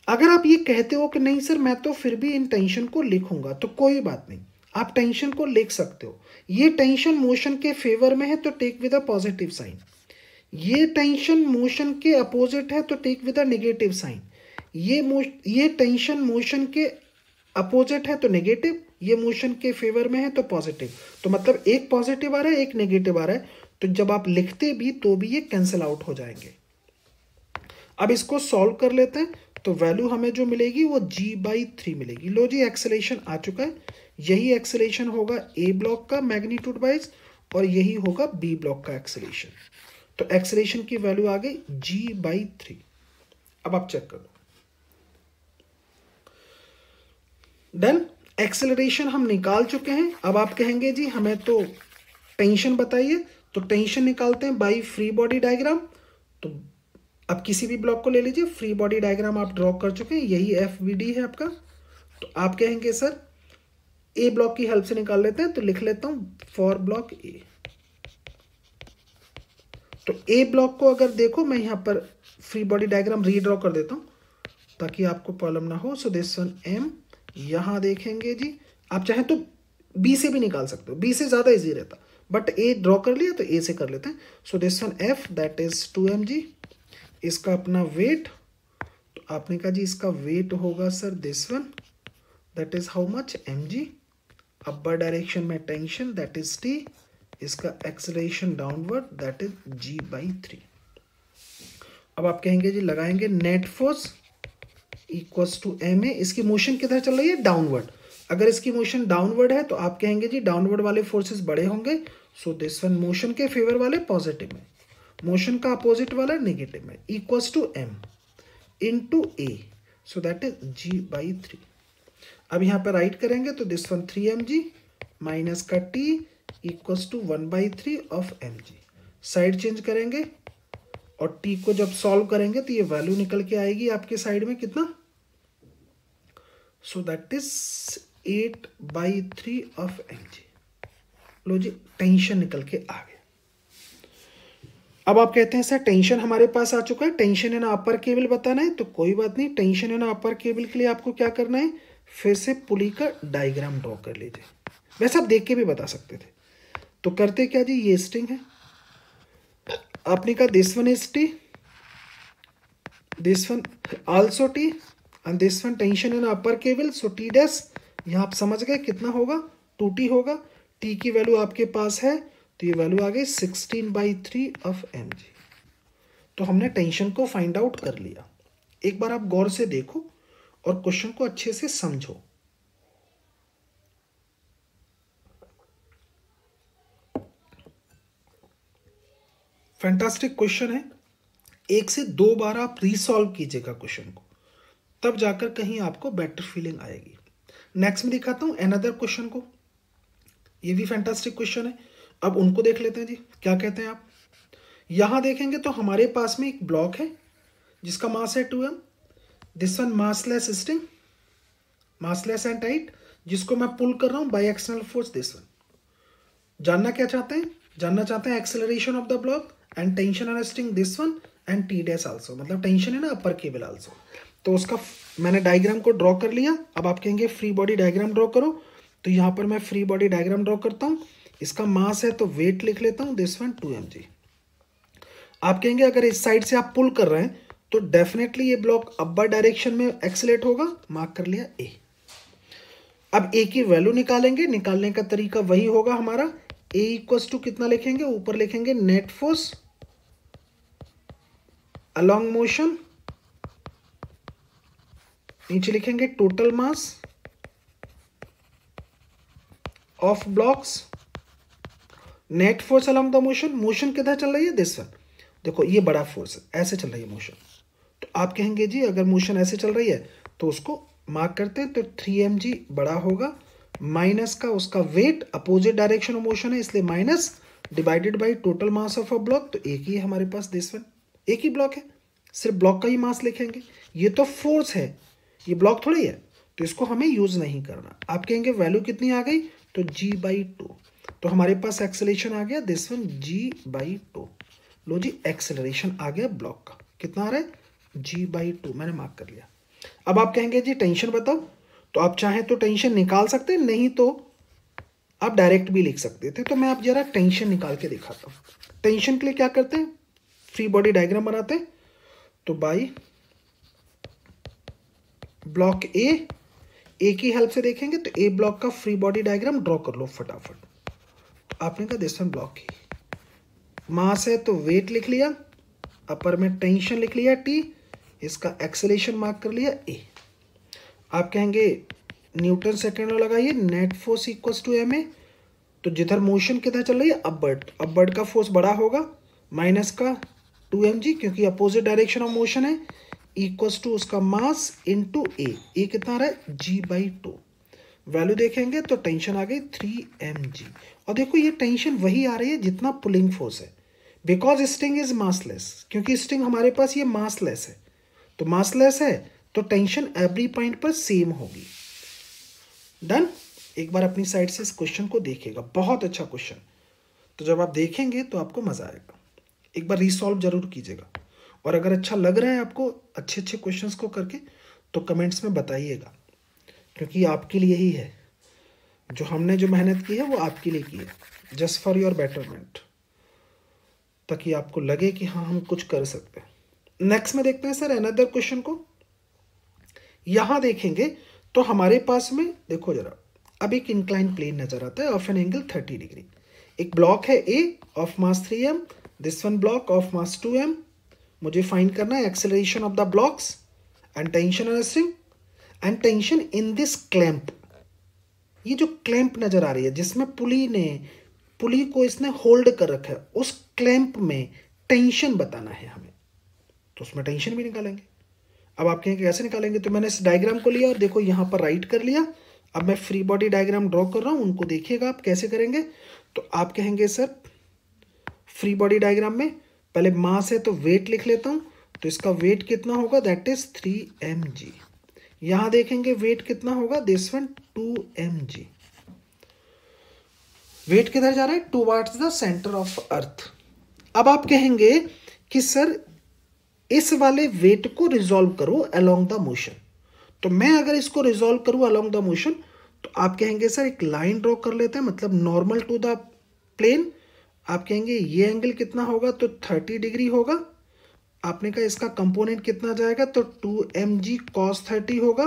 [SPEAKER 1] अगर आप ये कहते हो कि नहीं सर मैं तो फिर भी इन टेंशन को लिखूंगा, तो कोई बात नहीं, आप टेंशन को लिख सकते हो। ये टेंशन मोशन के फेवर में है तो take with a positive sign, ये टेंशन मोशन के अपोजिट है तो take with a negative sign, ये टेंशन मोशन के अपोजिट है तो नेगेटिव, ये मोशन के फेवर में है तो पॉजिटिव, तो मतलब एक पॉजिटिव आ रहा है एक नेगेटिव आ रहा है, तो जब आप लिखते भी तो भी ये कैंसिल आउट हो जाएंगे। अब इसको सॉल्व कर लेते हैं, तो वैल्यू हमें जो मिलेगी वो g/3 मिलेगी। लो जी एक्सेलरेशन आ चुका है, यही एक्सेलरेशन होगा A ब्लॉक का मैग्नीट्यूड वाइज और यही होगा B ब्लॉक का एक्सेलरेशन, तो एक्सेलरेशन की वैल्यू आ गई g/3। अब आप चेक करो, डन, एक्सेलरेशन हम निकाल चुके हैं। अब आप कहेंगे जी हमें तो टेंशन बताइए, तो टेंशन निकालते हैं बाई फ्री बॉडी डायग्राम। तो अब किसी भी ब्लॉक को ले लीजिए, फ्री बॉडी डायग्राम आप ड्रॉ कर चुके हैं, यही FVD है आपका। तो आप कहेंगे सर A ब्लॉक की हेल्प से निकाल लेते हैं, तो लिख लेता हूं फॉर ब्लॉक A। तो A ब्लॉक को अगर देखो, मैं यहां पर फ्री बॉडी डायग्राम रीड्रॉ कर देता हूं, ताकि आपको प्रॉब्लम ना हो। सो दिस वन m, यहाँ देखेंगे जी, आप चाहें तो b से भी निकाल सकते हो, b से ज़्यादा इजी रहता, बट a ड्रॉ कर लिया तो a से कर लेते हैं। सो this one f that is 2mg, इसका अपना वेट, तो आपने कहा जी इसका वेट होगा sir this one, that is how much mg, upper direction में टेंशन दैट इज t, इसका acceleration downward that is g/3। अब आप कहेंगे जी लगाएंगे net force equals to ma, इसकी मोशन किधर चल रही है, डाउनवर्ड। अगर इसकी मोशन डाउनवर्ड है तो आप कहेंगे जी डाउनवर्ड वाले फोर्सेस बड़े होंगे। सो दिस वन मोशन के फेवर वाले पॉजिटिव में, मोशन का अपोजिट वाला नेगेटिव में, equals to m into a, so that is g/3। अब यहाँ पर राइट करेंगे तो दिस वन 3mg माइनस का t equals to 1/3 of mg, side change करेंगे और t को जब सॉल्व करेंगे तो ये वैल्यू निकल के आएगी आपके साइड में कितना, so that is 8/3 of mg। लो जी टेंशन निकल के आ गया। अब आप कहते हैं सर टेंशन हमारे पास आ चुका है, टेंशन इन अपर केबल बताना है, तो कोई बात नहीं, टेंशन इन अपर केबल के लिए आपको क्या करना है, फिर से पुली का डायग्राम ड्रॉ कर लीजिए। वैसे आप देख के भी बता सकते थे, तो करते क्या जी, ये स्ट्रिंग है, आपने कहा this one is T, this one also T, and this one tension in upper cable, so T dash, यहाँ आप समझ गए कितना होगा, 2t होगा। टी की वैल्यू आपके पास है तो ये वैल्यू आ गई 16/3 ऑफ mg। तो हमने टेंशन को फाइंड आउट कर लिया। एक बार आप गौर से देखो और क्वेश्चन को अच्छे से समझो। फैंटास्टिक क्वेश्चन है, 1 से 2 बार आप रीसॉल्व कीजिएगा क्वेश्चन को, तब जाकर कहीं आपको बेटर फीलिंग आएगी। नेक्स्ट में दिखाता हूं अनदर क्वेश्चन को, ये भी फैंटास्टिक क्वेश्चन है। अब उनको देख लेते हैं जी, क्या कहते हैं आप। यहां देखेंगे तो हमारे पास में एक ब्लॉक है जिसका मास है 2m, this one massless string, massless and tight, जिसको मैं पुल कर रहा हूं by external force this one. जानना क्या चाहते हैं, जानना चाहते हैं acceleration of the block and tension on string this one and T dash also, मतलब टेंशन है ना अपर केबल आल्सो। तो उसका मैंने डायग्राम को ड्रॉ कर लिया। अब आप कहेंगे फ्री बॉडी डायग्राम ड्रॉ करो, तो यहाँ पर मैं फ्री बॉडी डायग्राम ड्रॉ करता हूँ। इसका मास है तो वेट लिख लेता हूँ दिस वन 2mg। आप कहेंगे अगर इस साइड से आप पुल कर रहे हैं तो डेफिनेटली ये ब्लॉक अपर डायरेक्शन में एक्सेलेरेट होगा, मार्क कर लिया ए। अब ए की वैल्यू निकालेंगे, निकालने का तरीका वही होगा हमारा, ए इक्वल्स टू कितना लिखेंगे, ऊपर लिखेंगे नेट फोर्स अलोंग मोशन, नीचे लिखेंगे total mass of blocks, net force along the motion, motion किधर चल रही है दिस वन, देखो ये बड़ा फोर्स है, ऐसे चल रही है मोशन, तो आप कहेंगे जी अगर मोशन ऐसे चल रही है तो उसको मार्क करते हैं, तो 3mg बड़ा होगा, माइनस का उसका weight, opposite direction of motion है इसलिए minus, divided by total mass of a block, तो एक ही है हमारे पास दिस वन, एक ही ब्लॉक है, सिर्फ ब्लॉक का ही मास लिखेंगे। ये तो फोर्स है, ये ब्लॉक थोड़ी है, तो इसको हमें यूज नहीं करना। आप कहेंगे वैल्यू कितनी आ गई, तो g/2, तो हमारे पास एक्सेलरेशन आ गया दिस वन g/2। लो जी एक्सेलरेशन आ गया ब्लॉक का, कितना आ रहा है g/2, मैंने मार्क कर लिया। अब आप कहेंगे जी टेंशन बताओ, तो आप चाहें तो टेंशन निकाल सकते हैं, नहीं तो आप डायरेक्ट भी लिख सकते थे। तो मैं आप जरा टेंशन निकाल के दिखाता हूँ। टेंशन के लिए क्या करते हैं, फ्री बॉडी डायग्राम बनाते हैं, तो बाई ब्लॉक ए की हेल्प से देखेंगे, तो ए ब्लॉक का फ्री बॉडी डायग्राम ड्रॉ कर लो फटाफट। आपने कहा दिस वन ब्लॉक की मास है तो वेट लिख लिया, अपर में टेंशन लिख लिया टी, इसका एक्सेलरेशन मार्क कर लिया ए। आप कहेंगे न्यूटन सेकेंड लॉ लगाइए, net force equals to M A, तो जिधर मोशन किधर चल रही है अपवर्ड, अपवर्ड का फोर्स बड़ा होगा, माइनस का 2mg क्योंकि अपोजिट डायरेक्शन ऑफ मोशन है, इक्वल्स टू उसका मास इनटू ए कितना आ रहा है g/2। वैल्यू देखेंगे तो टेंशन आ गई 3mg, और देखो ये टेंशन वही आ रही है जितना पुलिंग फोर्स है, बिकॉज स्ट्रिंग इज मासलेस, क्योंकि स्ट्रिंग हमारे पास ये मासलेस है, तो मासलेस है तो टेंशन एवरी पॉइंट पर सेम होगी। डन। एक बार अपनी साइड से इस क्वेश्चन को देखिएगा, बहुत अच्छा क्वेश्चन, तो जब आप देखेंगे तो आपको मजा आएगा। एक बार रीसॉल्व जरूर कीजिएगा, और अगर अच्छा लग रहा है आपको अच्छे अच्छे क्वेश्चंस को करके, तो कमेंट्स में बताइएगा, क्योंकि आपके लिए ही है, जो हमने जो मेहनत की है वो आपके लिए की है, जस्ट फॉर योर बेटरमेंट, ताकि आपको लगे कि हाँ हम कुछ कर सकते हैं। नेक्स्ट में देखते हैं सर अनदर क्वेश्चन को। यहां देखेंगे तो हमारे पास में देखो जरा, अब एक इंक्लाइन प्लेन नजर आता है ऑफ एन एंगल 30 डिग्री। एक ब्लॉक है A of mass 3m, this one block of mass 2m। मुझे फाइंड करना है acceleration of the blocks and tension on string and tension in this clamp. ये जो क्लैंप नजर आ रही है जिसमें पुली को इसने होल्ड कर रखा है, उस क्लैंप में टेंशन बताना है हमें, तो उसमें टेंशन भी निकालेंगे। अब आप कहेंगे कैसे निकालेंगे, तो मैंने इस डायग्राम को लिया और देखो यहाँ पर राइट कर लिया। अब मैं फ्री बॉडी डायग्राम ड्रॉ कर रहा हूँ, उनको देखिएगा आप कैसे करेंगे। तो आप कहेंगे सर फ्री बॉडी डायग्राम में पहले मास है तो वेट लिख लेता हूँ, तो इसका वेट कितना होगा, दैट इज 3mg। यहां देखेंगे वेट कितना होगा, दिस वन 2mg। वेट किधर जा रहा है, टुवर्ड्स द सेंटर ऑफ अर्थ। अब आप कहेंगे कि सर इस वाले वेट को रिजॉल्व करो अलोंग द मोशन। तो मैं अगर इसको रिजॉल्व करूं अलोंग द मोशन, तो आप कहेंगे सर एक लाइन ड्रॉ कर लेते हैं, मतलब नॉर्मल टू द प्लेन। आप कहेंगे ये एंगल कितना होगा, तो 30 डिग्री होगा। आपने कहा इसका कंपोनेंट कितना जाएगा, तो 2mg cos 30 होगा।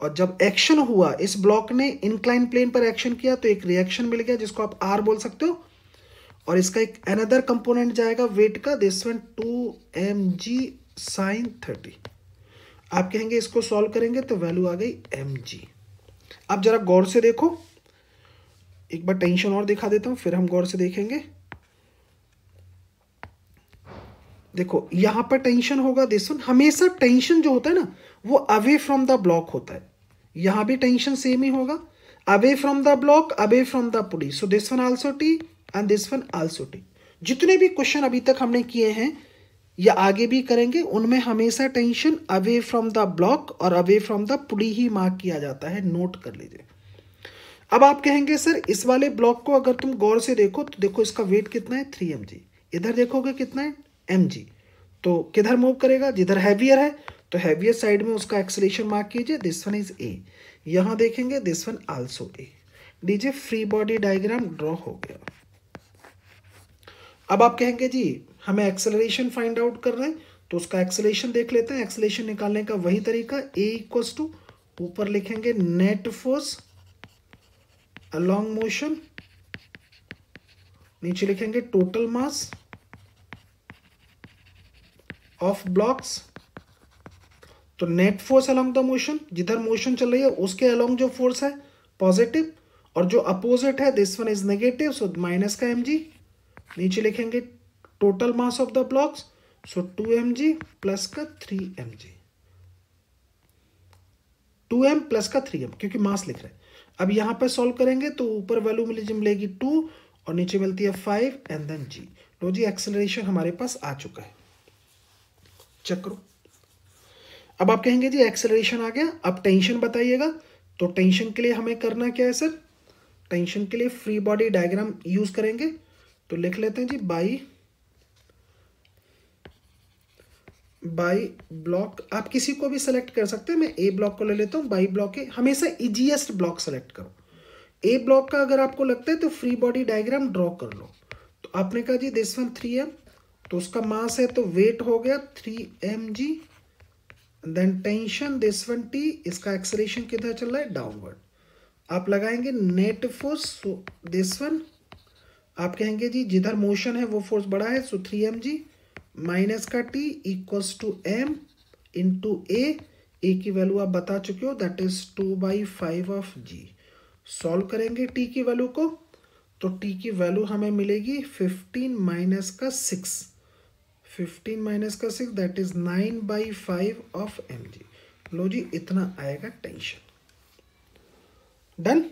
[SPEAKER 1] और जब एक्शन हुआ, इस ब्लॉक ने इंक्लाइन प्लेन पर एक्शन किया, तो एक रिएक्शन मिल गया जिसको आप R बोल सकते हो। और इसका एक अनदर कंपोनेंट जाएगा वेट का, दिस वन 2mg sin 30। आप कहेंगे इसको सॉल्व करेंगे तो वैल्यू आ गई mg। अब जरा गौर से देखो, एक बार टेंशन और दिखा देता हूं, फिर हम गौर से देखेंगे। देखो यहां पर टेंशन होगा, दिस वन। हमेशा टेंशन जो होता है ना वो अवे फ्रॉम द ब्लॉक होता है। यहां भी टेंशन सेम ही होगा, away from the block, away from the pulley. So this one also T and this one also T. जितने भी क्वेश्चन अभी तक हमने किए हैं या आगे भी करेंगे, उनमें हमेशा tension away from the block और अवे फ्रॉम द पुली ही मार्क किया जाता है, नोट कर लीजिए। अब आप कहेंगे सर इस वाले ब्लॉक को अगर तुम गौर से देखो, तो देखो इसका वेट कितना है, 3mg। इधर देखोगे कितना है, mg। तो किधर मूव करेगा, जिधर हैवियर है, तो हैवियर साइड में उसका एक्सेलरेशन मार्क कीजिए, दिस वन इज a। यहां देखेंगे दिस वन आल्सो a। लीजिए फ्री बॉडी डायग्राम ड्रॉ हो गया। अब आप कहेंगे जी हमें एक्सेलरेशन फाइंड आउट कर रहे हैं, तो उसका एक्सेलरेशन देख लेते हैं। एक्सेलरेशन निकालने का वही तरीका, a इक्वल्स टू ऊपर लिखेंगे नेट फोर्स अलोंग मोशन, नीचे लिखेंगे टोटल मास ऑफ ब्लॉक्स। तो net force along the motion, जिधर मोशन चल रही है उसके अलोंग जो फोर्स है पॉजिटिव, और जो अपोजिट है this one is negative, so minus का mg। नीचे लिखेंगे total mass of the blocks, so 2mg plus का 3mg, 2m प्लस का 3m, क्योंकि मास लिख रहे हैं। अब यहां पर सॉल्व करेंगे तो ऊपर वैल्यू मिलेगी 2 और नीचे मिलती है 5 एंड देन g। लो जी एक्सेलरेशन हमारे पास आ चुका है, चेक करो। अब आप कहेंगे जी एक्सेलरेशन आ गया, अब टेंशन बताइएगा। तो टेंशन के लिए हमें करना क्या है सर, टेंशन के लिए फ्री बॉडी डायग्राम यूज करेंगे। तो लिख लेते हैं जी बाई ब्लॉक। आप किसी को भी सेलेक्ट कर सकते हैं, मैं ए ब्लॉक को ले लेता हूं। बाई ब्लॉक है, हमेशा इजीएस्ट ब्लॉक सेलेक्ट करो। ए ब्लॉक का अगर आपको लगता है तो फ्री बॉडी डायग्राम ड्रॉ कर लो। तो आपने कहा जी दिस वन 3m, तो उसका मास है तो वेट हो गया 3mg, then tension this one t, इसका एक्सेलरेशन किधर चल रहा है, डाउनवर्ड। आप लगाएंगे net force, so this one. आप कहेंगे जी जिधर मोशन है वो फोर्स बड़ा है, सो 3mg माइनस का t equals to m into a की वैल्यू आप बता चुके हो, that is 2/5 of g। Solve करेंगे t की वैल्यू को, तो t की वैल्यू हमें मिलेगी 15 माइनस का 6, 15 माइनस का 6 दैट इज 9/5 ऑफ mg। लो जी इतना आएगा टेंशन। डन।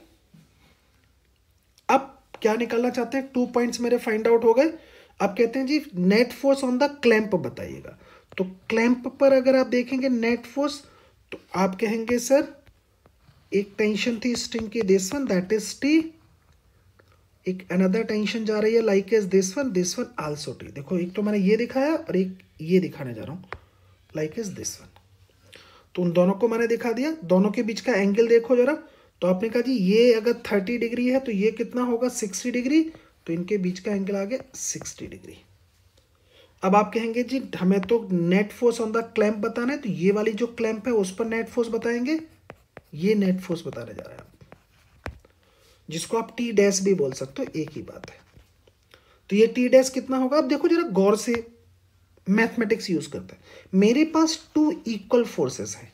[SPEAKER 1] अब क्या निकालना चाहते हैं, 2 पॉइंट्स मेरे फाइंड आउट हो गए। अब कहते हैं जी net force on the clamp बताइएगा। तो क्लैंप पर अगर आप देखेंगे नेट फोर्स, तो आप कहेंगे सर एक टेंशन थी स्ट्रिंग की, this one that is T. एक अनदर टेंशन जा रही है like is this one also T. देखो एक तो मैंने ये दिखाया और एक ये दिखाने जा रहा हूं, लाइक इज दिस वन। तो उन दोनों को मैंने दिखा दिया। दोनों के बीच का एंगल देखो जरा, तो आपने कहा जी ये अगर 30 डिग्री है तो ये कितना होगा 60 डिग्री, तो इनके बीच का एंगल आ गया 60 डिग्री। अब आप कहेंगे जी हमें तो net force on the clamp बताना है, तो ये वाली जो क्लैंप है उस पर नेट फोर्स बताएंगे, ये नेट फोर्स बताने जा रहे हैं आप, जिसको आप टी डैश भी बोल सकते हो, एक ही बात है। तो ये टी डैश कितना होगा, अब देखो जरा गौर से, मैथमेटिक्स यूज करते हैं। मेरे पास 2 इक्वल फोर्सेस हैं,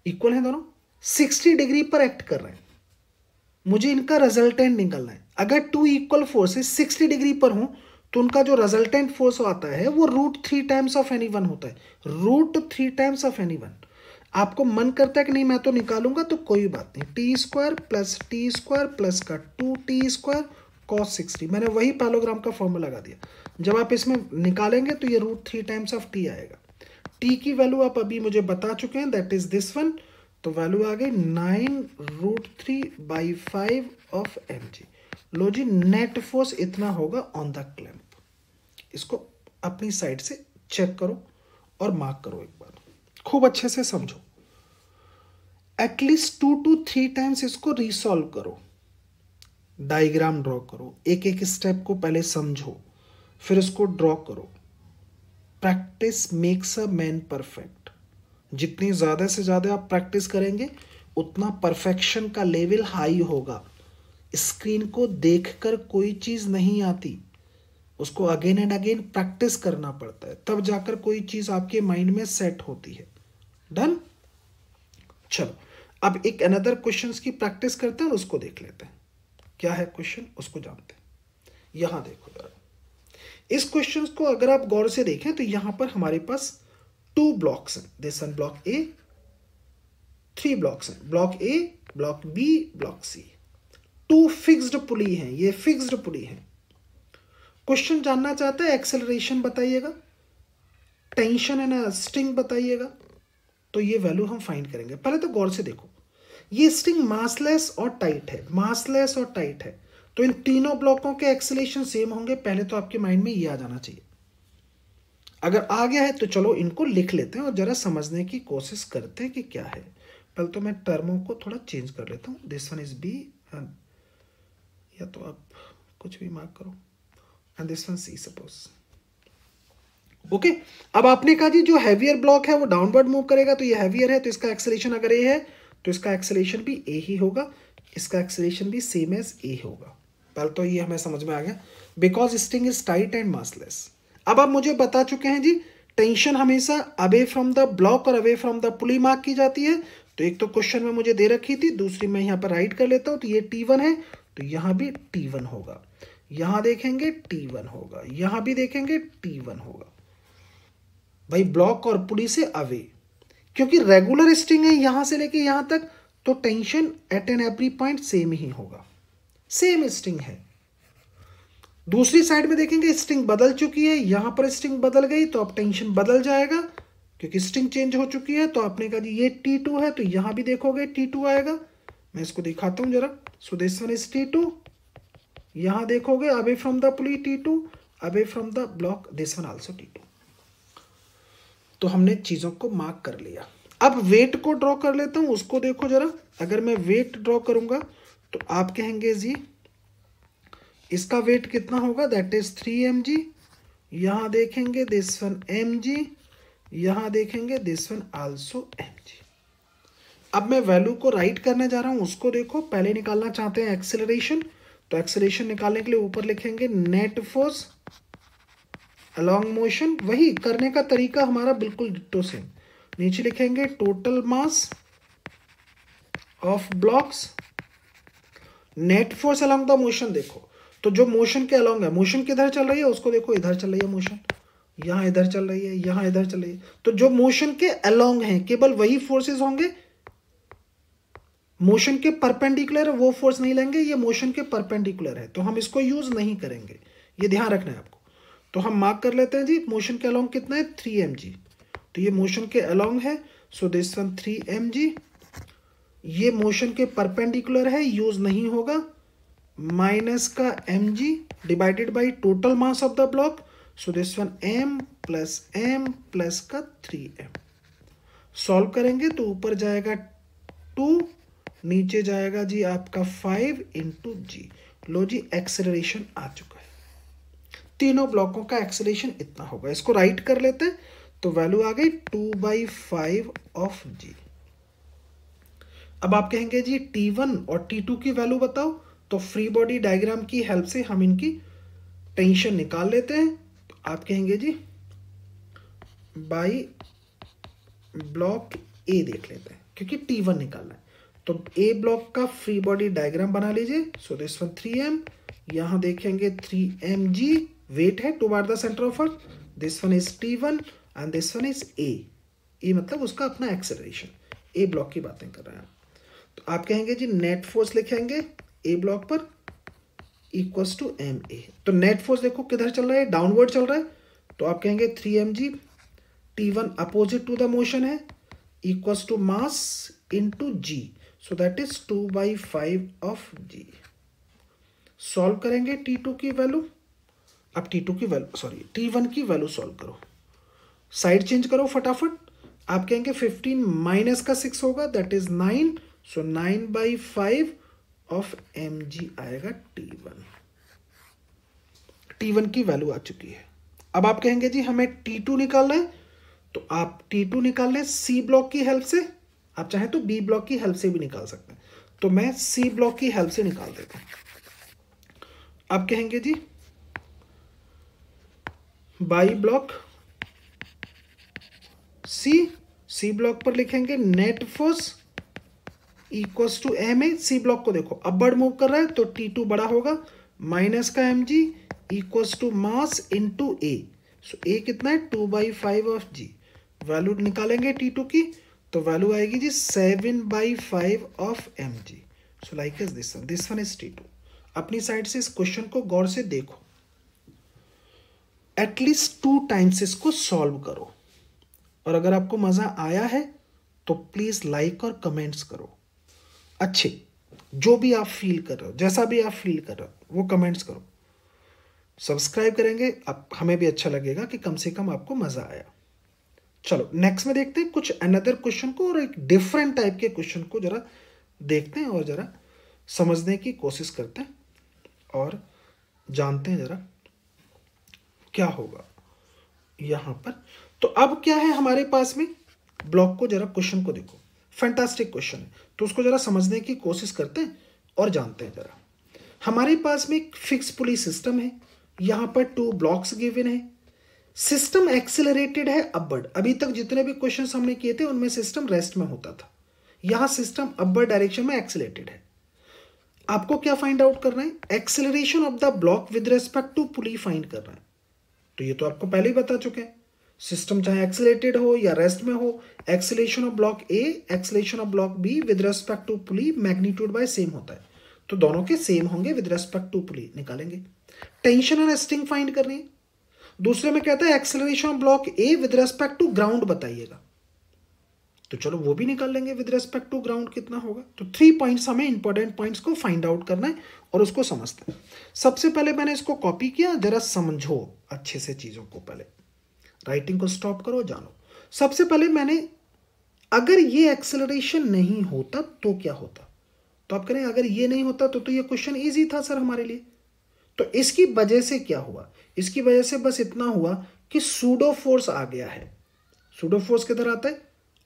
[SPEAKER 1] इक्वल हैं दोनों, 60 डिग्री पर एक्ट कर रहे हैं, मुझे इनका रिजल्टेंट निकालना है। अगर 2 इक्वल फोर्सेस 60 डिग्री पर हों तो उनका जो रिजल्टेंट फोर्स आता है वो √3 टाइम्स ऑफ एनी वन होता है, √3 टाइम्स ऑफ एनी वन। आपको मन करता है कि नहीं मैं तो निकालूंगा, तो कोई बात नहीं, t² प्लस t² प्लस का 2t² cos 60, मैंने वही पैरेललोग्राम का फॉर्मूला लगा दिया। जब आप इसमें निकालेंगे तो ये √3 टाइम्स ऑफ t आएगा। t की वैल्यू आप अभी मुझे बता चुके हैं, दैट इज दिस वन, तो वैल्यू आ गई 9√3/5 ऑफ mg। लो जी, नेट फोर्स इतना होगा ऑन द क्लैंप। इसको अपनी साइड से चेक करो और मार्क करो, एक बार खूब अच्छे से समझो, एटलीस्ट 2 to 3 टाइम्स इसको रिसॉल्व करो, डायग्राम ड्रॉ करो, एक एक स्टेप को पहले समझो, फिर इसको ड्रॉ करो। Practice makes a man perfect. जितनी ज़्यादा से ज़्यादा आप प्रैक्टिस करेंगे उतना परफेक्शन का लेवल हाई होगा। स्क्रीन को देखकर कोई चीज़ नहीं आती, उसको अगेन एंड अगेन प्रैक्टिस करना पड़ता है, तब जाकर कोई चीज़ आपके माइंड में सेट होती है। डन। चलो अब एक अनदर क्वेश्चंस की प्रैक्टिस करते हैं और उसको देख लेते हैं, क्या है क्वेश्चन उसको जानते हैं। यहां देखो यार, इस क्वेश्चन को अगर आप गौर से देखें तो यहां पर हमारे पास 2 ब्लॉक्स हैं, this one block A, 3 blocks हैं, block A, block B, block C. 2 fixed pulley हैं, ये फिक्स्ड पुली हैं। क्वेश्चन जानना चाहता है एक्सेलरेशन बताइएगा, टेंशन एंड स्ट्रिंग बताइएगा, तो ये वैल्यू हम फाइंड करेंगे। पहले तो गौर से देखो, ये स्ट्रिंग मासलेस और टाइट है, मासलेस और टाइट है, तो इन तीनों ब्लॉकों के एक्सेलरेशन सेम होंगे। पहले तो आपके माइंड में ये आ जाना चाहिए। अगर आ गया है तो चलो इनको लिख लेते हैं और जरा समझने की कोशिश करते हैं कि क्या है। पहले तो मैं टर्मों को थोड़ा चेंज कर लेता हूँ, दिस वन इज बी, या तो आप कुछ भी मार्क करो, and this one C suppose. Okay, अब आपने कहा जी जो हैवियर ब्लॉक है वो डाउनवर्ड मूव करेगा, तो ये हैवियर है, तो इसका एक्सेलरेशन अगर ए है तो इसका एक्सेलरेशन भी ए ही होगा, इसका एक्सेलरेशन भी सेम एज ए होगा। पहले तो ये हमें समझ में आ गया, because string is tight and massless. अब आप मुझे बता चुके हैं जी टेंशन हमेशा अवे फ्रॉम द ब्लॉक और away from the pulley mark की जाती है। तो एक तो क्वेश्चन में मुझे दे रखी थी, दूसरी मैं यहाँ पर राइट कर लेता हूँ, तो ये T1 है, तो यहाँ भी T1 होगा, यहाँ देखेंगे T1 होगा, यहाँ भी देखेंगे T1 होगा। भाई ब्लॉक और पुली से अवे, क्योंकि रेगुलर स्ट्रिंग है यहां से लेके यहां तक, तो tension at an every point same ही होगा, सेम स्ट्रिंग है। दूसरी साइड में देखेंगे स्ट्रिंग बदल चुकी है, यहां पर स्ट्रिंग बदल गई तो अब टेंशन बदल जाएगा, क्योंकि स्ट्रिंग चेंज हो चुकी है। तो आपने कहा जी ये T2 है, तो यहां भी देखोगे T2 आएगा। मैं इसको दिखाता हूं जरा, सो दिस वन इज T2, यहां देखोगे away from the pulley T2, away from the block this one also T2। तो हमने चीज़ों को मार्क कर लिया। अब वेट को ड्रॉ कर लेता हूं, उसको देखो जरा। अगर मैं वेट ड्रॉ करूंगा तो आप कहेंगे जी इसका वेट कितना होगा, दैट इज 3 mg, यहां देखेंगे दिस वन mg, यहां देखेंगे दिस वन आल्सो mg। अब मैं वैल्यू को राइट करने जा रहा हूं, उसको देखो। पहले निकालना चाहते हैं एक्सेलरेशन, तो एक्सेलरेशन निकालने के लिए ऊपर लिखेंगे नेट फोर्स अलॉन्ग मोशन, वही करने का तरीका हमारा बिल्कुल डिट्टो सेम। नीचे लिखेंगे total mass of blocks, net force along the motion. देखो तो जो मोशन के अलॉन्ग है, मोशन किधर चल रही है उसको देखो, इधर चल रही है मोशन, यहां इधर चल रही है, यहां इधर चल रही है, तो जो मोशन के अलॉन्ग है केवल वही फोर्सेस होंगे, मोशन के परपेंडिकुलर वो फोर्स नहीं लेंगे, ये मोशन के परपेंडिकुलर है तो हम इसको यूज नहीं करेंगे, ये ध्यान रखना है आपको। तो हम मार्क कर लेते हैं जी मोशन के अलॉन्ग कितना है 3 mg, तो ये मोशन के अलॉन्ग है, सो दिस वन 3 mg। ये मोशन के परपेंडिकुलर है, यूज नहीं होगा, माइनस का mg divided by total mass of the block, so this one m plus का 3m। सॉल्व करेंगे तो ऊपर जाएगा 2, नीचे जाएगा जी आपका 5 इंटू जी। लो जी एक्सेलरेशन आ चुका है, तीनों ब्लॉकों का एक्सेलरेशन इतना होगा। इसको राइट कर लेते हैं तो वैल्यू आ गई 2/5 ऑफ जी। अब आप कहेंगे जी T1 और T2 की वैल्यू बताओ, तो फ्री बॉडी डायग्राम की हेल्प से हम इनकी टेंशन निकाल लेते हैं। तो आप कहेंगे जी बाई ब्लॉक ए देख लेते हैं क्योंकि T1 निकालना है। तो ए ब्लॉक का फ्री बॉडी डायग्राम बना लीजिए। सो दिस वन 3m, यहां देखेंगे 3mg वेट है toward the centre of earth. This one is T1 and this one is a मतलब उसका अपना एक्सेलरेशन। ए ब्लॉक की बातें कर रहे हैं। तो आप कहेंगे जी नेट फोर्स लिखेंगे ए ब्लॉक पर इक्वल्स टू एम ए। तो नेट फोर्स देखो किधर चल रहा है, डाउनवर्ड चल रहा है। तो आप कहेंगे 3mg, T1 opposite to the motion है, equals to mass into g. So that is 2/5 of g. Solve करेंगे T2 की वैल्यू। अब T2 की वैल्यू सॉरी T1 की वैल्यू सॉल्व करो, साइड चेंज करो फटाफट। आप कहेंगे 15 माइनस का 6 होगा, that is 9। So 9/5 of mg आएगा T1। T1 की वैल्यू आ चुकी है। अब आप कहेंगे जी हमें T2 निकालना है। तो आप T2 निकाल लें सी ब्लॉक की हेल्प से, आप चाहें तो बी ब्लॉक की हेल्प से भी निकाल सकते हैं। तो मैं सी ब्लॉक की हेल्प से निकाल देता हूं। आप कहेंगे जी बाई ब्लॉक सी ब्लॉक पर लिखेंगे net force equals to M A. C block को देखो अपवर्ड मूव कर रहा है तो T2 बड़ा होगा, माइनस का mg equals to mass into A. So A कितना है 2/5 ऑफ जी। वैल्यू निकालेंगे T2 की तो वैल्यू आएगी जी 7/5 of mg। So like is this one is T2। अपनी साइड से इस क्वेश्चन को गौर से देखो, एटलीस्ट 2 टाइम्स इसको सॉल्व करो। और अगर आपको मजा आया है तो प्लीज लाइक और कमेंट्स करो। अच्छे जो भी आप फील कर रहे हो, जैसा भी आप फील कर रहे हो वो कमेंट्स करो। सब्सक्राइब करेंगे आप, हमें भी अच्छा लगेगा कि कम से कम आपको मजा आया। चलो नेक्स्ट में देखते हैं कुछ अनदर क्वेश्चन को, और एक डिफरेंट टाइप के क्वेश्चन को जरा देखते हैं और जरा समझने की कोशिश करते हैं और जानते हैं जरा क्या होगा यहां पर। तो अब क्या है हमारे पास में, ब्लॉक को जरा क्वेश्चन को देखो, फैंटास्टिक क्वेश्चन है, तो उसको जरा समझने की कोशिश करते हैं और जानते हैं जरा। हमारे पास में एक फिक्स पुली सिस्टम है, यहां पर 2 ब्लॉक्स गिवन है, सिस्टम एक्सेलरेटेड है अपवर्ड। अभी तक जितने भी क्वेश्चन हमने किए थे उनमें सिस्टम रेस्ट में होता था, यहां सिस्टम अपवर्ड डायरेक्शन में एक्सेलरेटेड है। आपको क्या फाइंड आउट करना है, acceleration of the block with respect to pulley find करना है। तो ये तो आपको पहले ही बता चुके हैं, सिस्टम चाहे एक्सेलरेटेड हो या रेस्ट में हो, acceleration of block A acceleration of block B with respect to pulley magnitude by same होता है, तो दोनों के सेम होंगे विद रेस्पेक्ट टू पुली। निकालेंगे टेंशन एंड स्टिंग फाइंड करनी है। दूसरे में कहता है acceleration of block A with respect to ground बताइएगा, तो चलो वो भी निकाल लेंगे विद रेस्पेक्ट टू ग्राउंड कितना होगा। तो 3 पॉइंट्स हमें इंपॉर्टेंट पॉइंट्स को फाइंड आउट करना है और उसको समझते हैं। सबसे पहले मैंने इसको कॉपी किया, जरा समझो अच्छे से चीजों को, पहले राइटिंग को स्टॉप करो, जानो। सबसे पहले मैंने, अगर ये एक्सेलरेशन नहीं होता तो क्या होता, तो आप करें अगर ये नहीं होता तो ये क्वेश्चन इजी था सर हमारे लिए। तो इसकी वजह से क्या हुआ, इसकी वजह से बस इतना हुआ कि सूडो फोर्स आ गया है। सूडो फोर्स किधर आता है,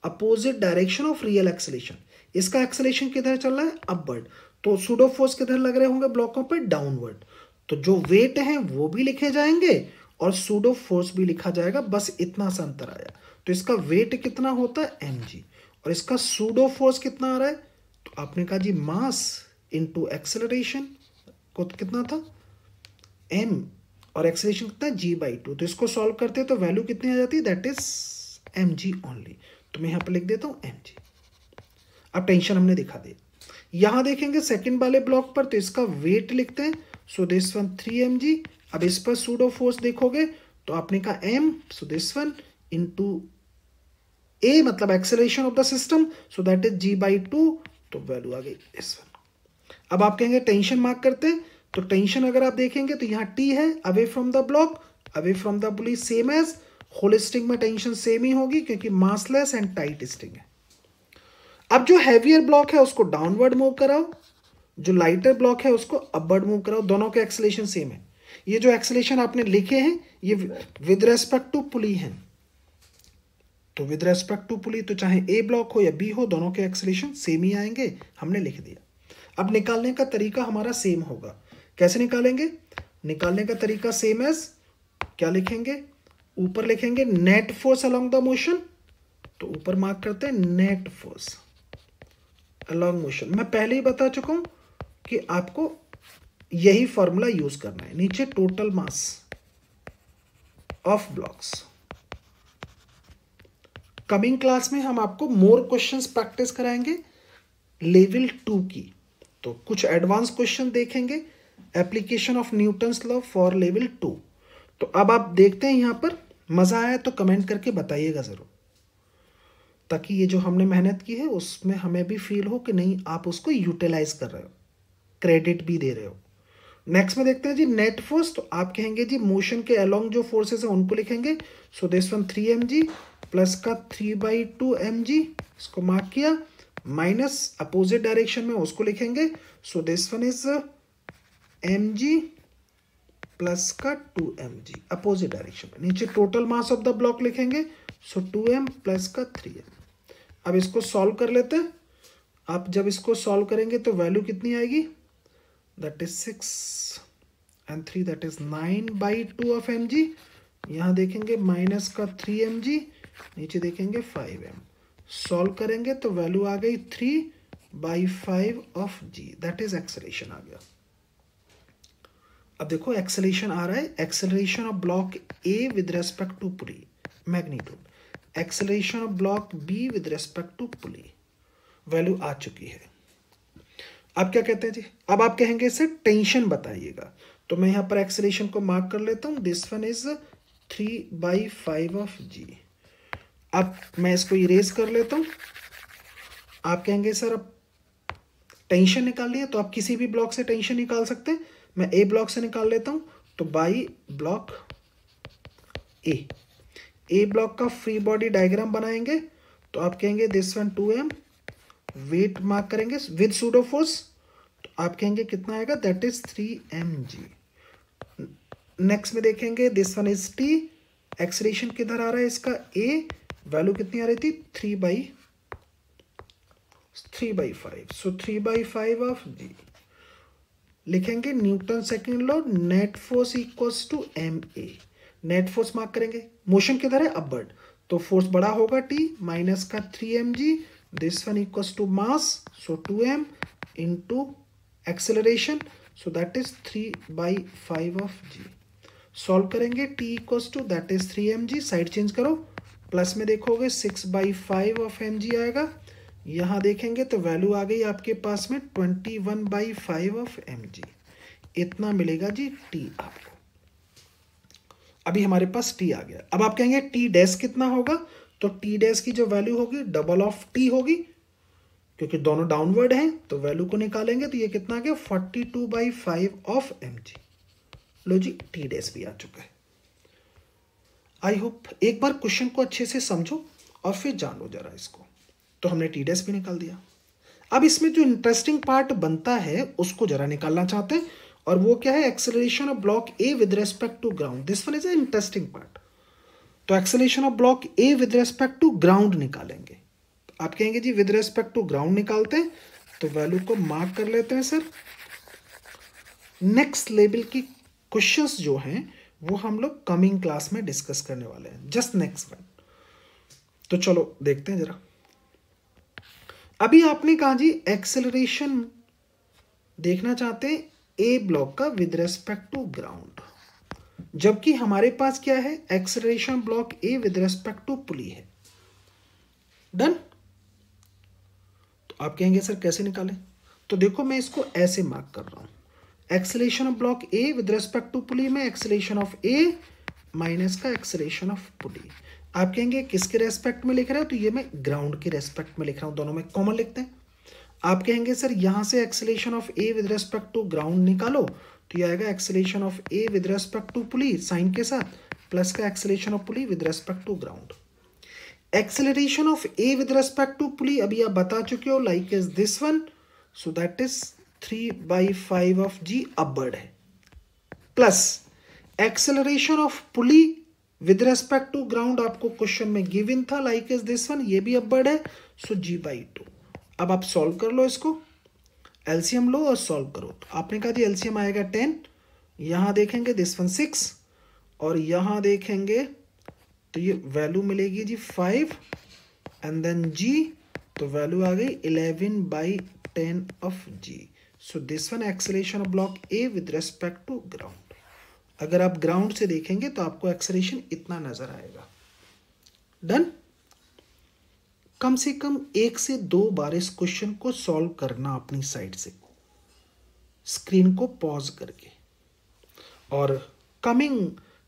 [SPEAKER 1] opposite direction of real acceleration. इसका एक्सेलरेशन किधर चल रहा है, अपवर्ड, तो सूडो फोर्स किधर लग रहे होंगे ब्लॉकों पे, डाउनवर्ड। तो जो वेट है वो भी लिखे जाएंगे और सूडो फोर्स भी लिखा जाएगा, बस इतना सा अंतर आया। तो इसका वेट कितना होता है mg और इसका सूडो फोर्स कितना आ रहा है, तो आपने कहा जी मास इनटू एक्सेलरेशन को कितना था m और एक्सेलरेशन कितना g/2। तो इसको सॉल्व करते हैं तो वैल्यू कितनी आ जाती है, दैट इज mg ओनली। तो मैं यहां पर लिख देता हूं mg। अब टेंशन हमने दिखा दी। यहां देखेंगे सेकंड वाले ब्लॉक पर, तो इसका वेट लिखते हैं, सो दिस वन 3mg। अब इस पर सूडो फोर्स देखोगे तो आपने कहा m, so this one into a मतलब acceleration of the system, so that is g/2। तो वैल्यू आ गई दिस वन। अब आप कहेंगे टेंशन मार्क करते हैं, तो टेंशन अगर आप देखेंगे तो यहाँ T है, away from the block, away from the pulley same as whole string में टेंशन सेम ही होगी क्योंकि मासलेस एंड टाइट स्ट्रिंग है। अब जो हैवियर ब्लॉक है उसको डाउनवर्ड मूव कराओ, जो लाइटर ब्लॉक है उसको अपवर्ड मूव कराओ, दोनों के एक्सेलेरेशन सेम है। ये जो एक्सेलेरेशन आपने लिखे हैं ये विद रेस्पेक्ट टू पुली हैं, तो विद रेस्पेक्ट टू पुली तो चाहे ए ब्लॉक हो या बी हो दोनों के एक्सेलेरेशन सेम ही आएंगे, हमने लिख दिया। अब निकालने का तरीका हमारा सेम होगा। कैसे निकालेंगे? निकालने का तरीका सेम एज क्या लिखेंगे? ऊपर लिखेंगे net force along the motion, तो ऊपर मार्क करते हैं नेट फोर्स अलोंग मोशन। मैं पहले ही बता चुका हूं कि आपको यही फॉर्मूला यूज करना है। नीचे total mass of blocks. Coming class में हम आपको मोर क्वेश्चंस प्रैक्टिस कराएंगे लेवल 2 की, तो कुछ एडवांस क्वेश्चन देखेंगे, application of Newton's law for level 2। तो अब आप देखते हैं यहां पर, मजा आया तो कमेंट करके बताइएगा जरूर, ताकि ये जो हमने मेहनत की है उसमें हमें भी फील हो कि नहीं आप उसको यूटिलाइज कर रहे हो, क्रेडिट भी दे रहे हो। नेक्स्ट में देखते हैं जी नेट फोर्स, तो आप कहेंगे जी मोशन के अलोंग जो फोर्सेस है उनको लिखेंगे। सो दिस वन 3 mg प्लस का 3/2 mg, इसको मार्क किया, माइनस अपोजिट डायरेक्शन में उसको लिखेंगे। सो this one is mg plus का 2 mg अपोजिट डायरेक्शन में। नीचे total mass of the block लिखेंगे, सो 2m प्लस का 3m। अब इसको सॉल्व कर लेते हैं। आप जब इसको सॉल्व करेंगे तो वैल्यू कितनी आएगी? That is 6 and 3 that is 9/2 of mg। यहाँ देखेंगे माइनस का 3 mg, नीचे देखेंगे 5m। सॉल्व करेंगे तो वैल्यू आ गई 3/5 of g, that is acceleration आ गया। अब देखो एक्सेलरेशन आ रहा है, acceleration of block A with respect to pulley magnitude, acceleration of block B with respect to pulley, value आ चुकी है। अब क्या कहते हैं जी? अब आप कहेंगे इसे टेंशन बताइएगा, तो मैं यहां पर एक्सेलरेशन को मार्क कर लेता हूं। दिस वन इज 3/5 ऑफ जी। अब मैं इसको इरेज कर लेता हूं। आप कहेंगे सर अब टेंशन निकालिए, तो आप किसी भी ब्लॉक से टेंशन निकाल सकते हैं। मैं ए ब्लॉक से निकाल लेता हूं, तो बाई ब्लॉक ए ब्लॉक का फ्री बॉडी डायग्राम बनाएंगे, तो आप कहेंगे this one 2m, weight mark करेंगे विद सूडो फोर्स, तो आप कहेंगे कितना आएगा? That is 3 mg। नेक्स्ट में देखेंगे this one is T, acceleration किधर आ रहा है इसका? ए, वैल्यू कितनी आ रही थी? 3/5, सो 3/5 ऑफ जी। लिखेंगे Newton second law, net force equals to ma। Net force mark करेंगे, मोशन किधर है? अपवर्ड, तो फोर्स बड़ा होगा t, माइनस का 3 mg, this one equals to mass, so 2m into acceleration, so that is 3/5 of g। Solve करेंगे, t equals to that is 3 mg, side change करो, प्लस में देखोगे 6/5 ऑफ mg आएगा। यहां देखेंगे तो वैल्यू आ गई आपके पास में 21/5 ऑफ mg, इतना मिलेगा जी t आपको। अभी हमारे पास t आ गया। अब आप कहेंगे t डैश कितना होगा? तो t डैश की जो वैल्यू होगी डबल ऑफ t होगी, क्योंकि दोनों डाउनवर्ड हैं, तो वैल्यू को निकालेंगे तो ये कितना आ गया? 42/5 ऑफ mg। लो जी t डैश भी आ चुका है। आई होप एक बार क्वेश्चन को अच्छे से समझो और फिर जानो जरा इसको। तो हमने टी डैश भी निकाल दिया। अब इसमें जो इंटरेस्टिंग पार्ट बनता है उसको जरा निकालना चाहते हैं, और वो क्या है? Acceleration of block A with respect to ground. This one is a interesting part. तो acceleration of block A with respect to ground निकालेंगे। आप कहेंगे जी विद रेस्पेक्ट टू ग्राउंड निकालते हैं, तो वैल्यू को मार्क कर लेते हैं सर। नेक्स्ट लेवल की क्वेश्चंस जो हैं वो हम लोग कमिंग क्लास में डिस्कस करने वाले हैं, जस्ट नेक्स्ट वन। तो चलो देखते हैं जरा। अभी आपने कहा जी एक्सेलरेशन देखना चाहते हैं ए ब्लॉक का विद रेस्पेक्ट टू ग्राउंड, जबकि हमारे पास क्या है? Acceleration block A with respect to pulley है। डन। तो आप कहेंगे सर कैसे निकालें? तो देखो मैं इसको ऐसे मार्क कर रहा हूं, acceleration of block A with respect to pulley में एक्सेलरेशन ऑफ ए माइनस का एक्सेलरेशन ऑफ पुली। आप कहेंगे किसके रेस्पेक्ट में लिख रहे हो? तो ये मैं ग्राउंड के रेस्पेक्ट में लिख रहा हूं, दोनों में कॉमन लिखते हैं। आप कहेंगे सर यहां से acceleration of A with respect to ground निकालो, तो ये आएगा acceleration of A with respect to pulley sign के साथ प्लस का acceleration of pulley with respect to ground. Acceleration of A with respect to pulley अभी आप बता चुके हो, like is this one, so that is 3/5 of g upward है, plus acceleration of pulley with respect to ground आपको क्वेश्चन में गिवन था, लाइक इज दिस वन, ये भी अपवर्ड है, सो g/2। अब आप सॉल्व कर लो इसको, एलसीएम लो और सॉल्व करो। तो आपने कहा जी एलसीएम आएगा 10, यहां देखेंगे दिस वन 6 और यहां देखेंगे तो ये वैल्यू मिलेगी जी 5 एंड देन जी, तो वैल्यू आ गई 11/10 of g. So this one acceleration of block A with respect to ground. अगर आप ग्राउंड से देखेंगे तो आपको एक्सेलरेशन इतना नजर आएगा। डन। कम से कम 1 से 2 बार इस क्वेश्चन को सॉल्व करना अपनी साइड से, स्क्रीन को पॉज करके। और कमिंग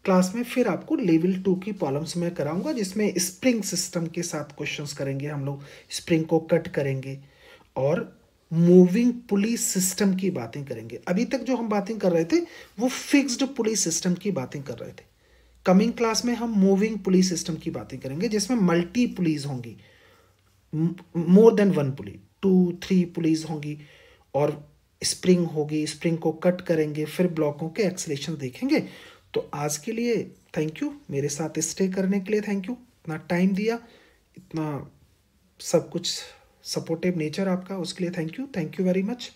[SPEAKER 1] क्लास में फिर आपको लेवल 2 की प्रॉब्लम्स में कराऊंगा, जिसमें स्प्रिंग सिस्टम के साथ क्वेश्चंस करेंगे हम लोग, स्प्रिंग को कट करेंगे और मूविंग पुली सिस्टम की बातें करेंगे। अभी तक जो हम बातें कर रहे थे वो फिक्स्ड पुली सिस्टम की बातें कर रहे थे। कमिंग क्लास में हम मूविंग पुली सिस्टम की बातें करेंगे, जिसमें मल्टी पुलीज होंगी, मोर देन 1 पुली, 2-3 पुलीज होंगी और स्प्रिंग होगी, स्प्रिंग को कट करेंगे, फिर ब्लॉकों के एक्सेलरेशन देखेंगे। तो आज के लिए थैंक यू, मेरे साथ स्टे करने के लिए थैंक यू, इतना टाइम दिया, इतना सब कुछ सपोर्टिव नेचर आपका, उसके लिए थैंक यू वेरी मच।